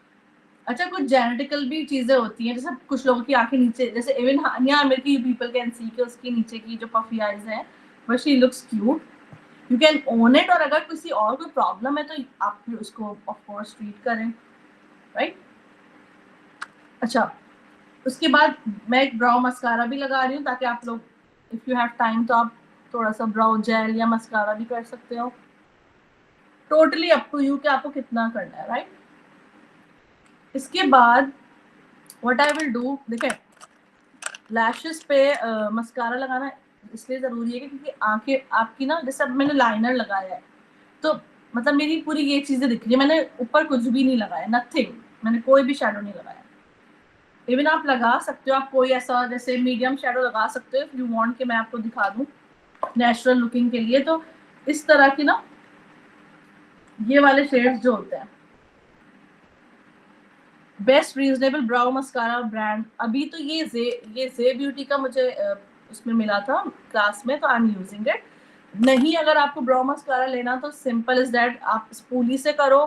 अच्छा कुछ जेनेटिकल भी चीजें होती हैं, जैसे कुछ लोगों की आंखें नीचे, जैसे इवन हानिया आमिर की पीपल कैन सी कि उसकी नीचे की जो पफी आईज है but she looks cute, you can own it, और अगर किसी और कोई प्रॉब्लम है तो आप उसको ऑफ कोर्स ट्रीट करें, राइट। अच्छा, उसके बाद मैं एक ब्राउ मस्कारा भी लगा रही हूँ, ताकि आप लोग इफ यू हैव टाइम तो आप थोड़ा सा ब्राउ जेल या मस्कारा भी कर सकते हो, टोटली अप टू यू कि आपको कितना करना है, राइट। इसके बाद व्हाट आई विल डू, देखें लैशेस पे मस्कारा लगाना इसलिए जरूरी है क्योंकि आंखें आपकी ना, जैसे अब मैंने लाइनर लगाया है तो मतलब मेरी पूरी ये चीजें दिख रही है, मैंने ऊपर कुछ भी नहीं लगाया, नथिंग, मैंने कोई भी शेडो नहीं लगाया। इवन आप लगा सकते हो, आप कोई ऐसा जैसे मीडियम शेडो लगा सकते हो इफ यू वांट कि मैं आपको दिखा दूं नेचुरल लुकिंग के लिए। तो इस तरह की ना ये वाले शेड्स जो होते हैं, बेस्ट रीजनेबल ब्राउ मस्कारा ब्रांड, अभी तो ये जे ब्यूटी का मुझे उसमें मिला था क्लास में, तो आई एम यूजिंग इट। नहीं अगर आपको ब्राउ मस्कारा लेना तो सिंपल इज दैट, आप स्पूली से करो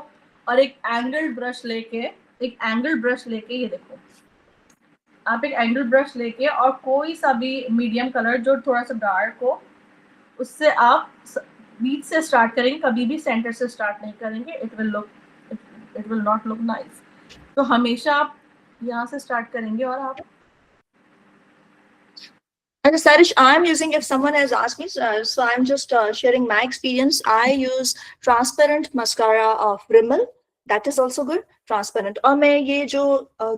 और एक एंगल्ड ब्रश लेके ये देखो, आप एक एंगल ब्रश लेके और कोई सा भी मीडियम कलर जो थोड़ा सा डार्क हो, उससे आप बीच से स्टार्ट करेंगे, कभी भी सेंटर से स्टार्ट नहीं करेंगे, it will not look nice. तो हमेशा आप यहाँ से स्टार्ट करेंगे और आप And Sarish, I'm using, if someone has asked me, so I'm just sharing my experience. I use transparent mascara of Rimmel. That is also good, transparent. और मैं ये जो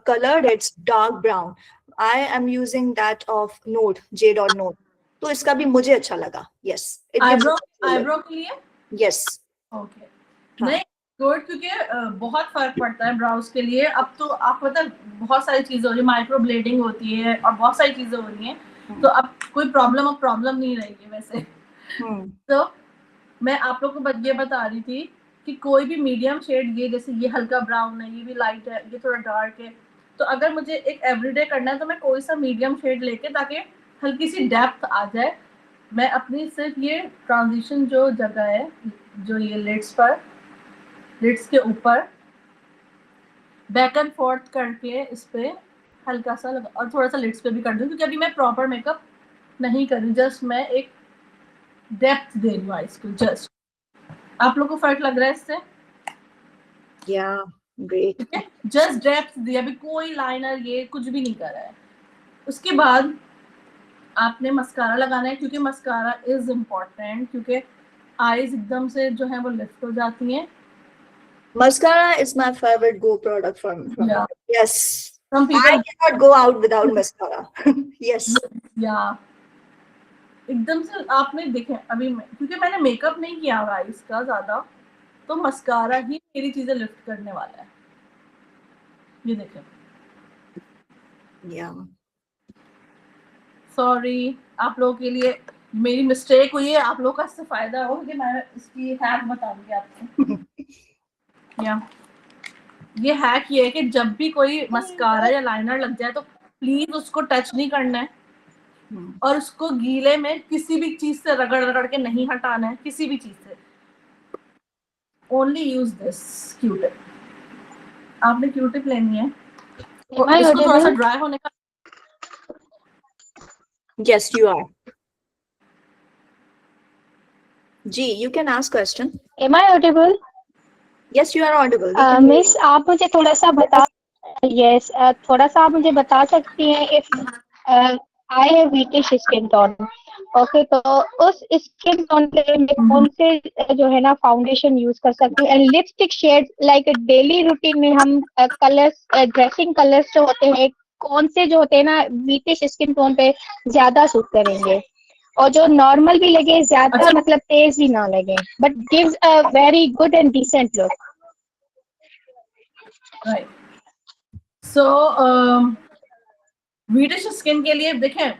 colored, it's dark brown. I am using that of Note, J.Note. तो इसका भी मुझे अच्छा लगा. Yes. eyebrow के लिए? Yes. Okay. नहीं, गुड, क्योंकि बहुत फर्क पड़ता है ब्राउज के लिए। अब तो आप मतलब बहुत सारी चीजें हो रही है, माइक्रो ब्लेडिंग होती है और बहुत सारी चीजें हो रही हैं, तो अब कोई प्रॉब्लम नहीं रही है वैसे। तो मैं आप लोग को ये बता रही थी कि कोई भी मीडियम शेड, ये जैसे ये हल्का ब्राउन है, ये भी लाइट है, ये थोड़ा डार्क है, तो अगर मुझे एक एवरीडे करना है तो मैं कोई सा मीडियम शेड लेके, ताकि हल्की सी डेप्थ आ जाए, मैं अपनी सिर्फ ये ट्रांजिशन जो जगह है, जो ये लिड्स के ऊपर बैक एंड फोर्थ करके इस पे हल्का सा लगा, और थोड़ा सा लिड्स पे भी कर दूं, क्योंकि अभी मैं प्रॉपर मेकअप नहीं कर रही, जस्ट मैं एक डेप्थ दे रही हूँ आइज को। जस्ट आप लोग को फर्क लग रहा है इससे? Yeah, great. ठीक है, जस्ट डेप्थ दी, अभी कोई लाइनर ये कुछ भी नहीं करा है। उसके बाद आपने मस्कारा लगाना है, क्योंकि मस्कारा इज इम्पोर्टेंट, क्योंकि आईज एकदम से जो है वो लिफ्ट हो जाती हैं। Mascara is my favorite go product from Yeah. Yes. Some I people cannot go out without mascara. Yes. या एकदम से आपने देखे अभी क्योंकि मैंने मेकअप नहीं किया हुआ है इसका ज्यादा, तो मस्कारा ही मेरी चीजें लिफ्ट करने वाला है। ये देखें, Yeah. सॉरी आप लोगों के लिए मेरी मिस्टेक हुई है, आप लोगों का इससे फायदा हो कि मैं इसकी हैक बता दूंगी आपको। या ये हैक ये है कि जब भी कोई मस्कारा या लाइनर लग जाए तो प्लीज उसको टच नहीं करना है, और उसको गीले में किसी भी चीज से रगड़ रगड़ के नहीं हटाना है, किसी भी चीज से। Only use this Q-tip. आपने क्यूटिप लेनी है, Am I इसको थोड़ा सा audible? ड्राई होने का। Yes, you are. G, you can ask question. Am I audible? Yes, you are audible. We can hear you. Miss आप मुझे थोड़ा सा बता यस थोड़ा सा आप मुझे बता सकती हैं if I have wheatish skin tone. Okay, तो उस स्किन टोन के लिए मैं कौन से जो है ना फाउंडेशन यूज कर सकती हूँ, and lipstick shade like daily routine में हम कलर्स ड्रेसिंग कलर्स जो होते हैं कौन से जो होते हैं ना वीटिश स्किन टोन पे ज्यादा सूट करेंगे, और जो नॉर्मल भी लगे ज्यादा अच्छा, मतलब तेज भी ना लगे, but gives a very good and decent look. Right. So wheatish skin के लिए देखें,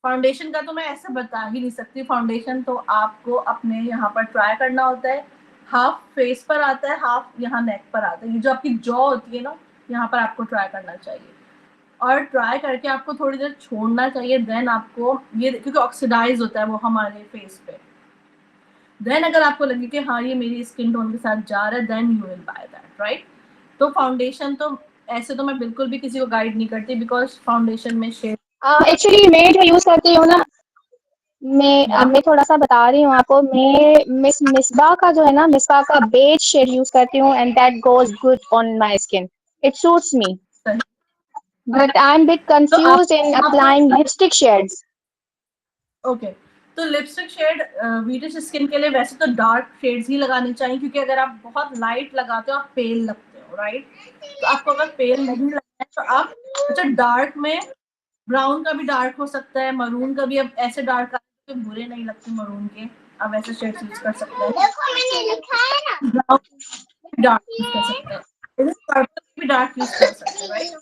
फाउंडेशन का तो मैं ऐसे बता ही नहीं सकती। फाउंडेशन तो आपको अपने यहाँ पर ट्राई करना होता है, हाफ फेस पर आता है, हाफ यहाँ नेक पर आता है। ये जो आपकी जॉ होती है ना, यहाँ पर आपको ट्राई करना चाहिए, और ट्राई करके आपको थोड़ी देर छोड़ना चाहिए। देन आपको ये, क्योंकि ऑक्सीडाइज होता है वो हमारे फेस पे, देन अगर आपको लगे कि हाँ ये मेरी स्किन टोन के साथ जा रहा है, then you will buy that, right. तो फाउंडेशन तो ऐसे तो मैं बिल्कुल भी किसी को गाइड नहीं करती, बिकॉज फाउंडेशन में शेड एक्चुअली मैं जो यूज करती हूँ ना, मैं थोड़ा सा बता रही हूँ आपको। मैं मिसबा का जो है ना, मिसबा का बेज शेड यूज करती हूँ, and that goes good on my skin, it suits me, but I am bit confused in applying lipstick shades. Okay, तो लिपस्टिक शेड वीटिश स्किन के लिए वैसे तो डार्क शेड्स ही लगानी चाहिए, क्योंकि अगर आप बहुत लाइट लगाते हो आप पेल लगते हो, राइट। तो आपको अगर पेल नहीं लगना है तो आप अच्छा डार्क में ब्राउन का भी डार्क हो सकता है, मरून का भी। अब ऐसे डार्क तो बुरे नहीं लगते मरून के, आप ऐसे शेड्स यूज कर सकते हैं। ब्राउन डार्क यूज कर सकते हैं, पर्पल भी डार्क यूज कर सकते हैं, right.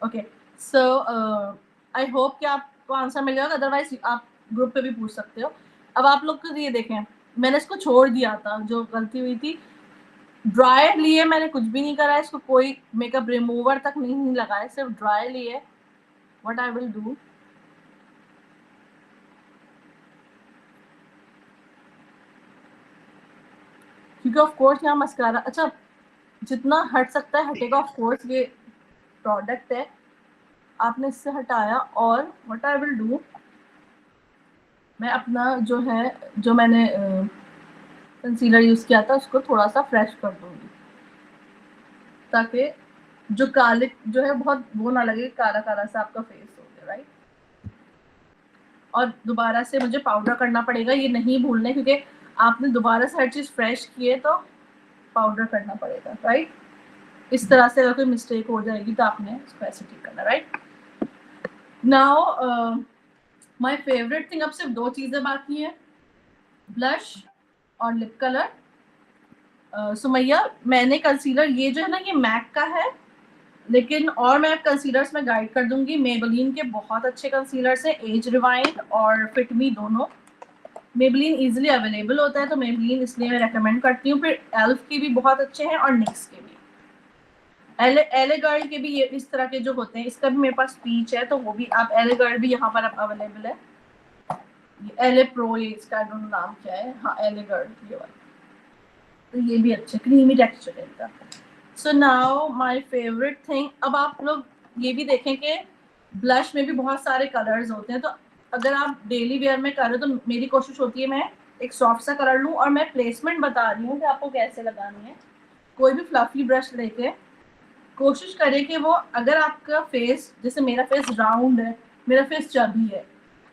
Okay, so I hope कि आपको आंसर मिल जाएगा, अदरवाइज आप ग्रुप पे भी पूछ सकते हो। अब आप लोग को ये देखें, मैंने इसको छोड़ दिया था, जो गलती हुई थी। ड्राई लिए मैंने कुछ भी नहीं करा है, इसको कोई मेकअप रिमूवर तक नहीं लगाया, सिर्फ ड्राई लिए। व्हाट आई विल डू, क्योंकि ऑफ कोर्स यहाँ मस्कारा अच्छा जितना हट सकता है हटेगा। ऑफ कोर्स ये प्रोडक्ट है, आपने इससे हटाया, और व्हाट आई विल डू, मैं अपना जो है, जो मैंने कंसीलर यूज किया था उसको थोड़ा सा फ्रेश कर दूंगी, ताकि जो काले जो है बहुत वो ना लगे, काला काला सा आपका फेस हो गया, राइट। और दोबारा से मुझे पाउडर करना पड़ेगा, ये नहीं भूलना, क्योंकि आपने दोबारा से हर चीज फ्रेश की है तो पाउडर करना पड़ेगा, राइट। इस तरह से अगर कोई मिस्टेक हो जाएगी तो आपने इसको ऐसे ठीक करना, right. Now my favourite thing, अब सिर्फ दो चीजें बाकी हैं, ब्लश और लिप कलर। सुमैया, मैंने कंसीलर ये जो है ना, ये मैक का है, लेकिन और मैं कंसीलर्स में गाइड कर दूंगी। मेबेलिन के बहुत अच्छे कंसीलर्स हैं, एज रिवाइंड और फिट मी दोनों। मेबेलिन इजीली अवेलेबल होता है, तो मेबेलिन इसलिए मैं रेकमेंड करती हूँ। फिर एल्फ के भी बहुत अच्छे हैं और निक्स के भी, एले गर्ल के भी ये इस तरह के जो होते हैं। इसका भी मेरे पास स्पीच है, तो वो भी आप, एले गर्ल भी यहाँ पर अवेलेबल है। एले प्रो, ये इसका नाम क्या है, हाँ एले गर्ल ये वाला, तो ये भी अच्छे क्रीमी टेक्सचर है इनका। So now my favourite thing, अब आप लोग ये भी देखें कि ब्लश में भी बहुत सारे कलर्स होते हैं। तो अगर आप डेली वेयर में कर रहे हो, तो मेरी कोशिश होती है मैं एक सॉफ्ट सा कलर लूँ, और मैं प्लेसमेंट बता रही हूँ कि आपको कैसे लगानी है। कोई भी फ्लफी ब्रश लेके कोशिश करें कि वो, अगर आपका फेस, जैसे मेरा फेस राउंड है, मेरा फेस चबी है,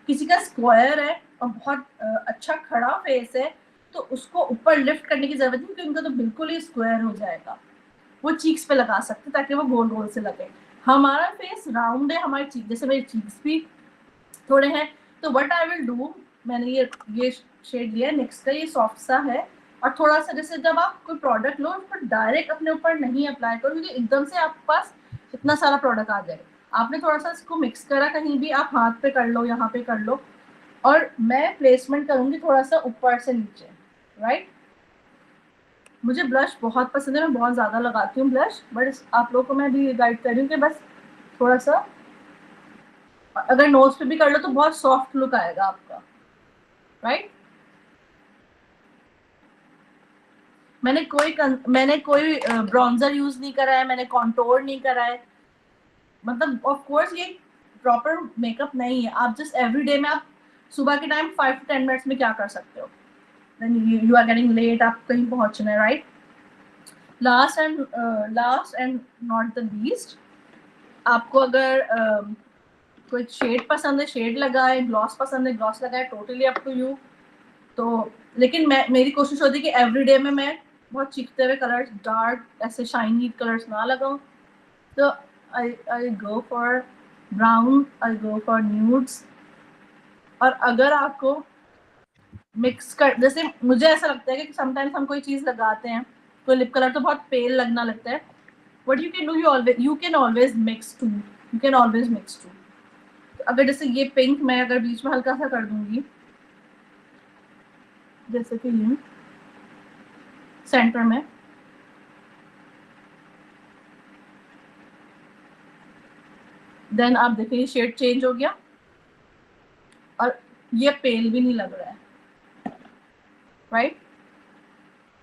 किसी का स्क्वायर है और बहुत अच्छा खड़ा फेस है, तो उसको ऊपर लिफ्ट करने की जरूरत नहीं, क्योंकि उनका तो बिल्कुल ही स्क्वायर हो जाएगा। वो चीक्स पे लगा सकते ताकि वो गोल गोल से लगे। हमारा फेस राउंड है, हमारी चीक, जैसे मेरी चीक्स भी थोड़े हैं, तो व्हाट आई विल डू, मैंने ये शेड लिया है निक्स का, ये सॉफ्ट सा है। और थोड़ा सा, जैसे जब आप कोई प्रोडक्ट लो, उसको डायरेक्ट अपने ऊपर नहीं अप्लाई करो, क्योंकि एकदम से आपके पास इतना सारा प्रोडक्ट आ जाएगा। आपने थोड़ा सा इसको मिक्स करा, कहीं भी आप हाथ पे कर लो, यहाँ पे कर लो, और मैं प्लेसमेंट करूंगी थोड़ा सा ऊपर से नीचे, राइट। मुझे ब्लश बहुत पसंद है, मैं बहुत ज़्यादा लगाती हूँ ब्लश, बट आप लोगों को मैं भी गाइड कर रही हूँ कि बस थोड़ा सा, अगर नोज पे भी कर लो तो बहुत सॉफ्ट लुक आएगा आपका, राइट। मैंने कोई ब्रॉन्जर यूज नहीं करा है, मैंने कॉन्टोर नहीं करा है, मतलब ऑफ कोर्स ये प्रॉपर मेकअप नहीं है। आप जस्ट एवरीडे में, आप सुबह के टाइम 5 to 10 मिनट्स में क्या कर सकते हो, then you are getting late, आप कहीं पहुंचना है, right. Last and not the least, आपको अगर कोई शेड पसंद है शेड लगाए, ग्लॉस पसंद है ग्लॉस लगाए, टोटली अप टू यू। तो लेकिन मेरी कोशिश होती है कि एवरीडे में मैं बहुत चीखते हुए कलर्स, डार्क ऐसे शाइनी कलर्स ना लगाऊं। तो I go for brown, I go for nudes. और अगर आपको मिक्स कर, जैसे मुझे ऐसा लगता है कि समटाइम्स हम कोई चीज़ लगाते हैं, कोई लिप कलर तो बहुत पेल लगना लगता है, what you can do, you can always mix two, you can always mix two. अगर जैसे ये पिंक मैं अगर बीच में हल्का सा कर दूंगी, जैसे कि ये सेंटर में, देन आप देखिए ये शेड चेंज हो गया और ये पेल भी नहीं लग रहा है, right.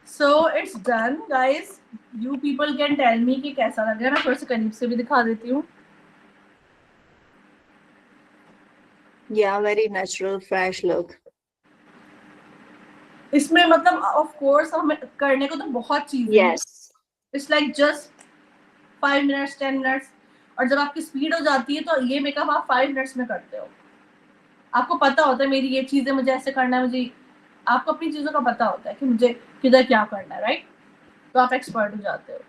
So it's done guys, you people can tell me कि कैसा लग रहा है। मैं थोड़ा सा करीब से भी दिखा देती हूँ। Yeah, very natural, fresh look. इसमें मतलब ऑफ कोर्स हमें करने को तो बहुत चीजें हैं, Yes. It's like just 5 minutes 10 minutes. और जब आपकी स्पीड हो जाती है तो ये मेकअप आप 5 मिनट्स में करते हो। आपको पता होता है मेरी ये चीजें मुझे ऐसे करना है, मुझे, आपको अपनी चीजों का पता होता है कि मुझे किधर क्या करना है, राइट। तो आप एक्सपर्ट हो जाते हो।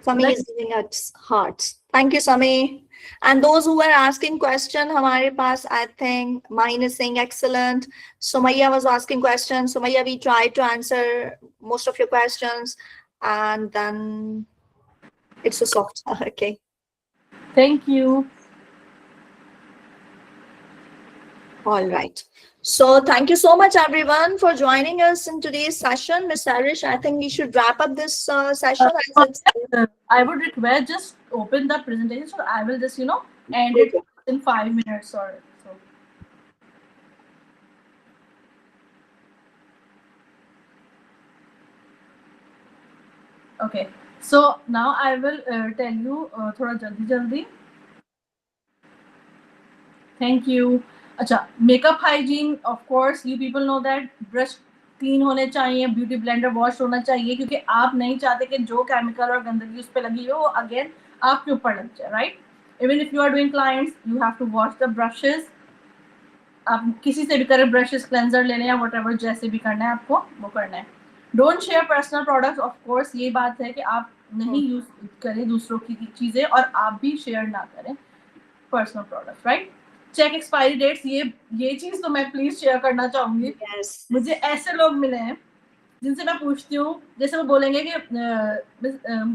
Sami is giving us hearts. Thank you, Sami. And those who were asking question, हमारे पास I think mine is saying excellent. Sumaya was asking questions. Sumaya, we tried to answer most of your questions, and then it's a soft. Okay. Thank you. All right. So thank you so much, everyone, for joining us in today's session. Ms. Sarish, I think we should wrap up this session. I would request just open the presentation, so I will just end it in 5 minutes or so. Okay, so now I will tell you थोड़ा जल्दी. Thank you. अच्छा, makeup hygiene, of course you people know that brush clean होने चाहिए, ब्यूटी ब्लेंडर वॉश होना चाहिए, क्योंकि आप नहीं चाहते कि जो केमिकल और गंदगी उस पर लगी हो वो अगेन आपके ऊपर लग जाए, right. Even if you are doing clients, you have to wash the brushes. आप किसी से भी करें, ब्रशेस, क्लेंजर ले लें या व्हाटएवर, जैसे भी करना है आपको वो करना है। Don't share personal products, of course ये बात है कि आप नहीं यूज करें दूसरों की चीजें, और आप भी शेयर ना करें personal products, right. Check expiry dates, ये चीज तो मैं प्लीज शेयर करना चाहूंगी। Yes. मुझे ऐसे लोग मिले हैं जिनसे मैं पूछती हूँ, जैसे वो बोलेंगे कि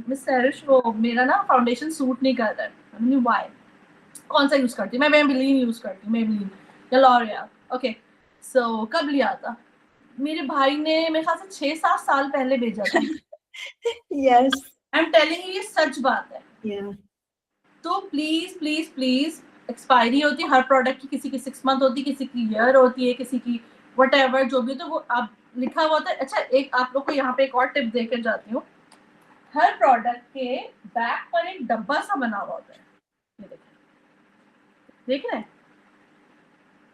मिस सैरिश वो मेरा ना फाउंडेशन सूट नहीं कर रहा है, व्हाई, कौन सा यूज करती है? मैं मेबेलिन यूज करती हूँ, मेबेलिन या लॉरियल। ओके, सो कब लिया था? मेरे भाई ने मेरे ख्याल से 6-7 साल पहले भेजा था। Yes. I am telling you, ये सच बात है। Yeah. तो प्लीज प्लीज प्लीज, एक्सपायरी होती है हर प्रोडक्ट की, किसी की 6 मंथ होती है, किसी की ईयर होती है, किसी की व्हाटएवर जो भी, तो वो आप लिखा हुआ था। अच्छा, एक आप लोग को यहाँ पे एक और टिप देकर जाती हूँ, हर प्रोडक्ट के बैक पर एक डब्बा सा बना हुआ होता है, ये देखिए, देख रहे हैं,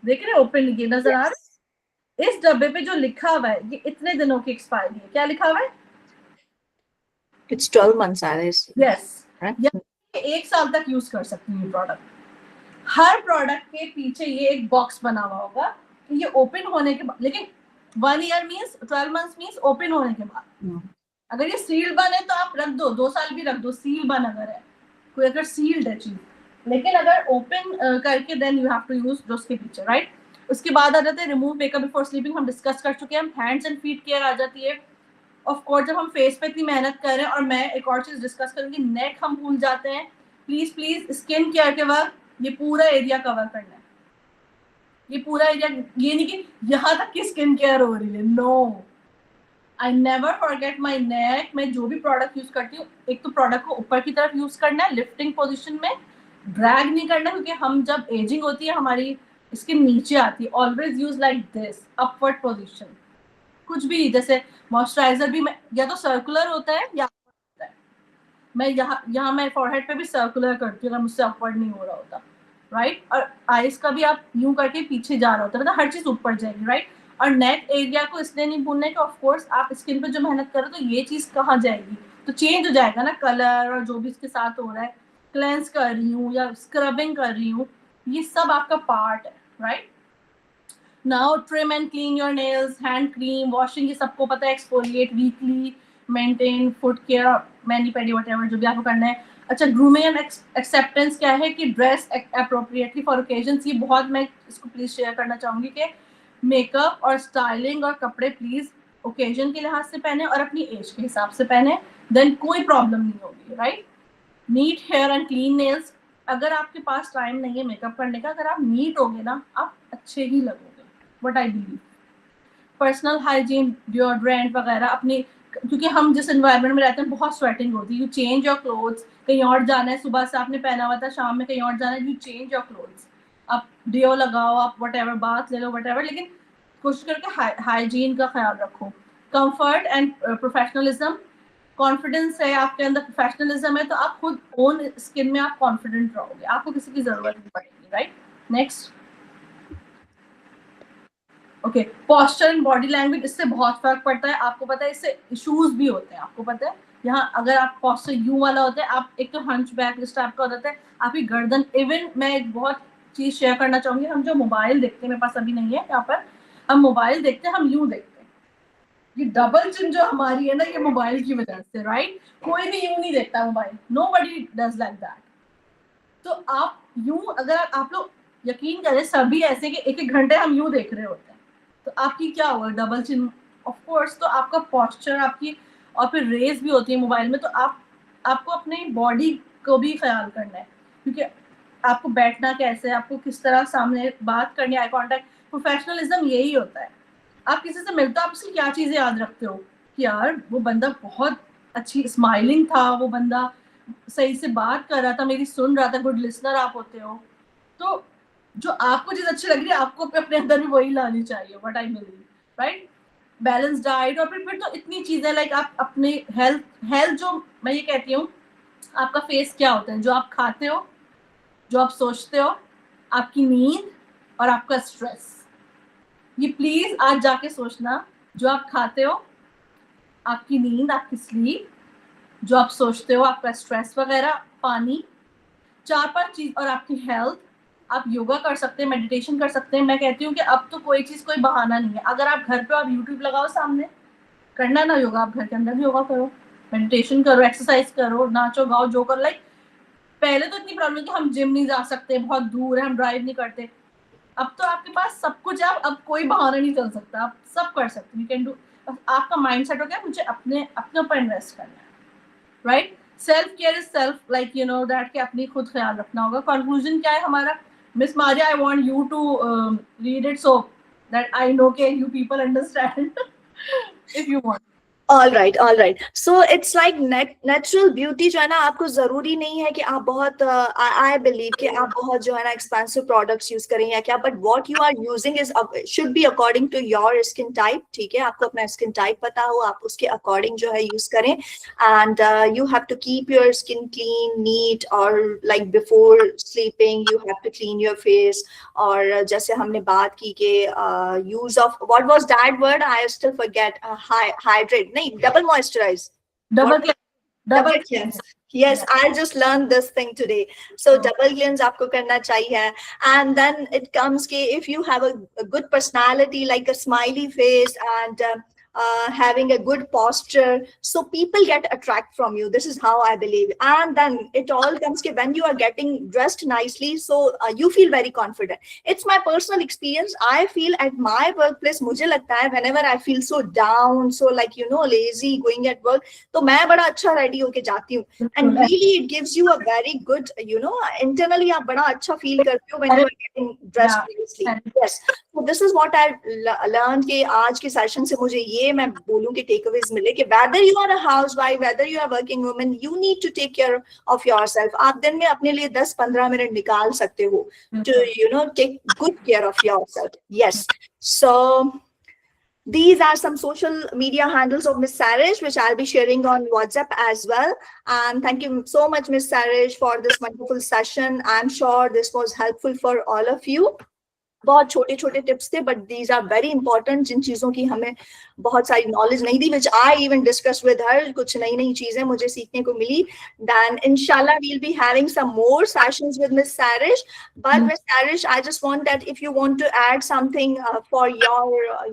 देख रहे हैं, ओपन लीजिए, नजर आ रहा Yes. है? इस डब्बे पे जो लिखा हुआ है ये इतने दिनों की एक्सपायरी है। क्या लिखा हुआ है? It's 12 months, Alice. Yes, Right? या 1 साल तक यूज कर सकती हूँ प्रोडक्ट। हर प्रोडक्ट के पीछे ये एक बॉक्स बना हुआ होगा कि ये ओपन होने के बाद, लेकिन 1 year means 12 months means open होने के बाद। Mm. अगर ये सील्ड बन है तो आप रख दो, 2 साल भी रख दो, सील बन अगर है कोई, अगर सील्ड है चीज। लेकिन अगर ओपन करके then you have to use जो उसके पीछे, राइट। उसके बाद आ जाते हैं रिमूव मेकअप बिफोर स्लीपिंग, हम डिस्कस कर चुके हैं। हम हैंड्स एंड फीट केयर आ जाती है। ऑफ कोर्स जब हम फेस पे इतनी मेहनत कर रहे हैं, और मैं एक और चीज डिस्कस करूंगी, नेक हम भूल जाते हैं। प्लीज प्लीज स्किन केयर के वक्त ये पूरा एरिया कवर करना है, ये पूरा एरिया, ये नहीं कि यहाँ तक की स्किन केयर हो रही है, no, I never forget my neck. मैं जो भी प्रोडक्ट यूज करती हूँ, एक तो प्रोडक्ट को ऊपर की तरफ यूज करना है, लिफ्टिंग पोजिशन में, ड्रैग नहीं करना, क्योंकि हम जब एजिंग होती है हमारी स्किन नीचे आती है। Always use like this, upward position. कुछ भी, जैसे मॉइस्चराइजर भी मैं या तो सर्कुलर होता है या होता है, मैं यहाँ मैं फॉरहेड पे भी सर्कुलर करती हूँ अगर मुझसे अपवर्ड नहीं हो रहा होता, राइट। और आईज का भी आप यूं करके पीछे जा रहा होता है, मतलब हर चीज ऊपर जाएगी, राइट। और नेक एरिया को इसलिए नहीं भूलना है कि ऑफ कोर्स आप स्किन पे जो मेहनत करो तो ये चीज कहाँ जाएगी, तो चेंज हो जाएगा ना कलर और जो भी इसके साथ हो रहा है। क्लेंस कर रही हूँ या स्क्रबिंग कर रही हूँ, ये सब आपका पार्ट है, right. Now trim and clean your nails, hand cream, washing, ये सबको पता है, exfoliate weekly, maintain foot care, mani pedi whatever जो भी आपको करना है। अच्छा, ग्रूमिंग एंड एक्सेप्टेंस क्या है कि ड्रेस अप्रोप्रिएटली फॉर ओकेजन्स, ये बहुत मैं इसको प्लीज शेयर करना चाहूंगी कि मेकअप और स्टाइलिंग और कपड़े प्लीज ओकेजन के लिहाज से पहने और अपनी एज के हिसाब से पहने, देन कोई प्रॉब्लम नहीं होगी, right. Neat hair and clean nails, अगर आपके पास टाइम नहीं है मेकअप करने का, अगर आप नीट होगे ना, आप अच्छे ही लगोगे, what I believe. Personal hygiene, deodorant वगैरह अपनी, क्योंकि हम जिस एनवायरनमेंट में रहते हैं बहुत स्वेटिंग होती है, यू चेंज योर क्लोथ्स, कहीं और जाना है, सुबह से आपने पहना हुआ था, शाम में कहीं और जाना है, यू चेंज योर क्लोथ्स, आप डिओ लगाओ, आप व्हाटएवर बात ले लो व्हाटएवर, लेकिन कोशिश करके हाइजीन का ख्याल रखो। कंफर्ट एंड प्रोफेशनलिज्म, कॉन्फिडेंस है आपके अंदर, प्रोफेशनलिज्म है, तो आप खुद ओन स्किन में आप कॉन्फिडेंट रहोगे, आपको किसी की जरूरत नहीं पड़ेगी, right. Next, okay, posture and body language, इससे बहुत फर्क पड़ता है, आपको पता है, इससे इश्यूज भी होते हैं, आपको पता है। यहाँ अगर आप पोस्चर यू वाला होता है, आप एक तो हंच बैक इस टाइप का होता है, आपकी गर्दन, इवन मैं एक बहुत चीज शेयर करना चाहूंगी, हम जो मोबाइल देखते हैं, मेरे पास अभी नहीं है यहाँ पर, हम मोबाइल देखते हैं, हम यूं देखते हैं, ये डबल चिन जो हमारी है ना, ये मोबाइल की वजह से, राइट। कोई भी यूं नहीं देखता mobile, nobody does like that. तो आप यूं, अगर आप लोग यकीन करें, सभी ऐसे कि 1-1 घंटे हम यूं देख रहे होते हैं, तो आपकी क्या होगा, डबल चिन, ऑफ कोर्स। तो आपका पोस्चर, आपकी, और फिर रेज भी होती है मोबाइल में, तो आपको अपनी बॉडी को भी ख्याल करना है, क्योंकि आपको बैठना कैसे है, आपको किस तरह सामने बात करनी है, आई कॉन्टेक्ट, प्रोफेशनलिज्म यही होता है। आप किसी से मिलते हो, आप उसकी क्या चीजें याद रखते हो कि यार वो बंदा बहुत अच्छी स्माइलिंग था, वो बंदा सही से बात कर रहा था, मेरी सुन रहा था, गुड लिसनर आप होते हो। तो जो आपको चीज अच्छी लग रही है, आपको अपने अंदर भी वही लानी चाहिए, what I believe, right. Balance diet, और फिर तो इतनी चीजें, लाइक आप अपने हेल्थ जो मैं ये कहती हूँ, आपका फेस क्या होता है, जो आप खाते हो, जो आप सोचते हो, आपकी नींद और आपका स्ट्रेस। ये प्लीज आज जाके सोचना, जो आप खाते हो, आपकी नींद, आपकी स्लीप, जो आप सोचते हो, आपका स्ट्रेस वगैरह, पानी, 4-5 चीज, और आपकी हेल्थ। आप योगा कर सकते हैं, मेडिटेशन कर सकते हैं। मैं कहती हूँ कि अब तो कोई चीज कोई बहाना नहीं है, अगर आप घर पे, आप यूट्यूब लगाओ सामने, करना ना योगा, आप घर के अंदर भी योगा करो, मेडिटेशन करो, एक्सरसाइज करो, नाचो गाओ, जो करो, लाइक पहले तो इतनी प्रॉब्लम कि हम जिम नहीं जा सकते, बहुत दूर है, हम ड्राइव नहीं करते, अब तो आपके पास सब कुछ है, अब कोई बहाना नहीं चल सकता, आप सब कर सकते, यू कैन डू। आपका माइंडसेट हो गया मुझे अपने ऊपर इन्वेस्ट करना है, right? Self care is self like you know that कि अपनी खुद ख्याल रखना होगा. कंक्लूजन क्या है हमारा? Miss Maria, I want you to read it so that I know के you people understand if you want. All right, all right. So it's like natural beauty जो है ना, आपको जरूरी नहीं है कि आप बहुत I believe कि आप बहुत जो है ना expensive products use करें या क्या, but what you are using is should be according to your skin type. ठीक है, आपको अपना skin type पता हो, आप उसके according जो है use करें, and you have to keep your skin clean, neat, or like before sleeping you have to clean your face. और जैसे हमने बात की कि use of what was that word, I still forget, hydrate, नहीं, double moisturize, double cleanse. Yes, I just learned this thing today. So double cleanse आपको करना चाहिए. And then it comes कि if you have a good personality, like a smiley face, and having a good posture, so people get attract from you. This is how I believe. And then it all comes कि when you are getting dressed nicely, so you feel very confident. It's my personal experience. I feel at my workplace, मुझे लगता है whenever I feel so down, so like you know lazy going at work, तो मैं बड़ा अच्छा ready होके जाती हूँ. And really it gives you a very good, you know, internally आप बड़ा अच्छा feel करते हो when you are getting dressed nicely. Yes. So this is what I learned कि आज के session से मुझे ये मैं बोलूं कि takeaways मिले कि whether you are a housewife, whether you are working woman, you need to take care of yourself. आप दिन में अपने लिए 10-15 मिनट निकाल सकते हो to you know take good care of yourself. Yes. So these are some social media handles of Miss Sarish, which I'll be sharing on WhatsApp as well. And thank you so much, Miss Sarish, for this wonderful session. I'm sure this was helpful for all of you. बहुत छोटे छोटे टिप्स थे, but these are very important, जिन चीजों की हमें बहुत सारी नॉलेज नहीं थी, which I even discuss with her. कुछ नई नई चीजें मुझे सीखने को मिली. देन इंशाल्लाह we'll be having some more sessions with Miss Sarish. But Miss Sarish, I just want that if you want to add something for your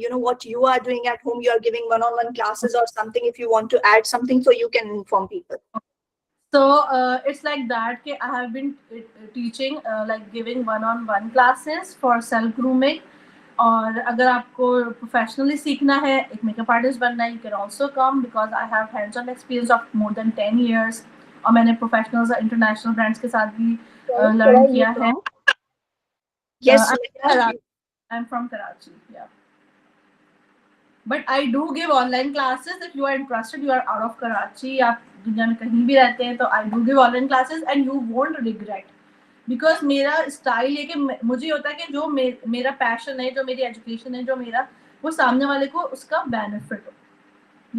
you know what you are doing at home, you are giving one-on-one classes or something, if you want to add something, so you can inform people. So it's like that कि I have been teaching like giving one-on-one classes for self grooming. और अगर आपको professionally सीखना है, एक makeup artist बनना है, you can also come because I have hands-on experience of more than 10 years. और मैंने professionals और international brands के साथ भी learn किया है. Yes, I'm from Karachi. Yeah. But I do give online classes. If you are interested, you are out of Karachi, आप दुनिया में कहीं भी रहते हैं, तो I do give online classes and you won't regret. Because मेरा स्टाइल है कि मुझे होता है कि जो मेरा पैशन है, जो मेरी एजुकेशन है, जो मेरा, वो सामने वाले को उसका बेनिफिट हो.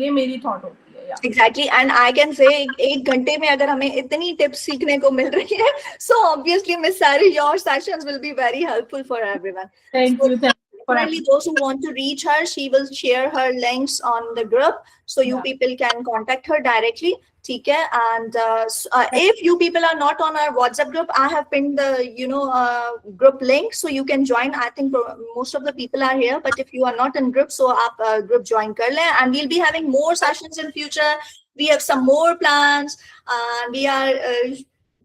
ये मेरी थॉट होती है. Exactly, and I can say एक घंटे में अगर हमें इतनी टिप्स सीखने को मिल रही है, so obviously Miss Sari, your sessions will be very helpful for everyone. Thank you. Finally, those who want to reach her, she will share her links on the group, so you people can contact her directly. ठीक है? And if you people are not on our WhatsApp group, I have pinned the group link, so you can join. I think most of the people are here, but if you are not in group, so आप group join कर लें. And we'll be having more sessions in future. We have some more plans, and we are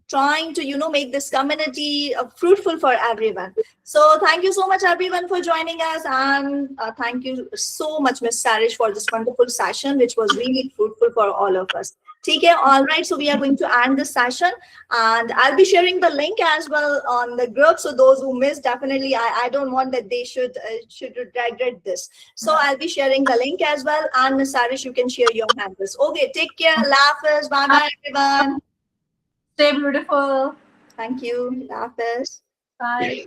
trying to make this community fruitful for everyone. So thank you so much everyone for joining us, and thank you so much Miss Sarish for this wonderful session, which was really fruitful for all of us. Okay, all right, so we are going to end this session, and I'll be sharing the link as well on the group, so those who missed, definitely I don't want that they should regret this. So I'll be sharing the link as well, and Miss Sarish, you can share your handles. Okay, take care. Lafis. Bye bye everyone. Stay beautiful. Thank you. Lafis. Bye.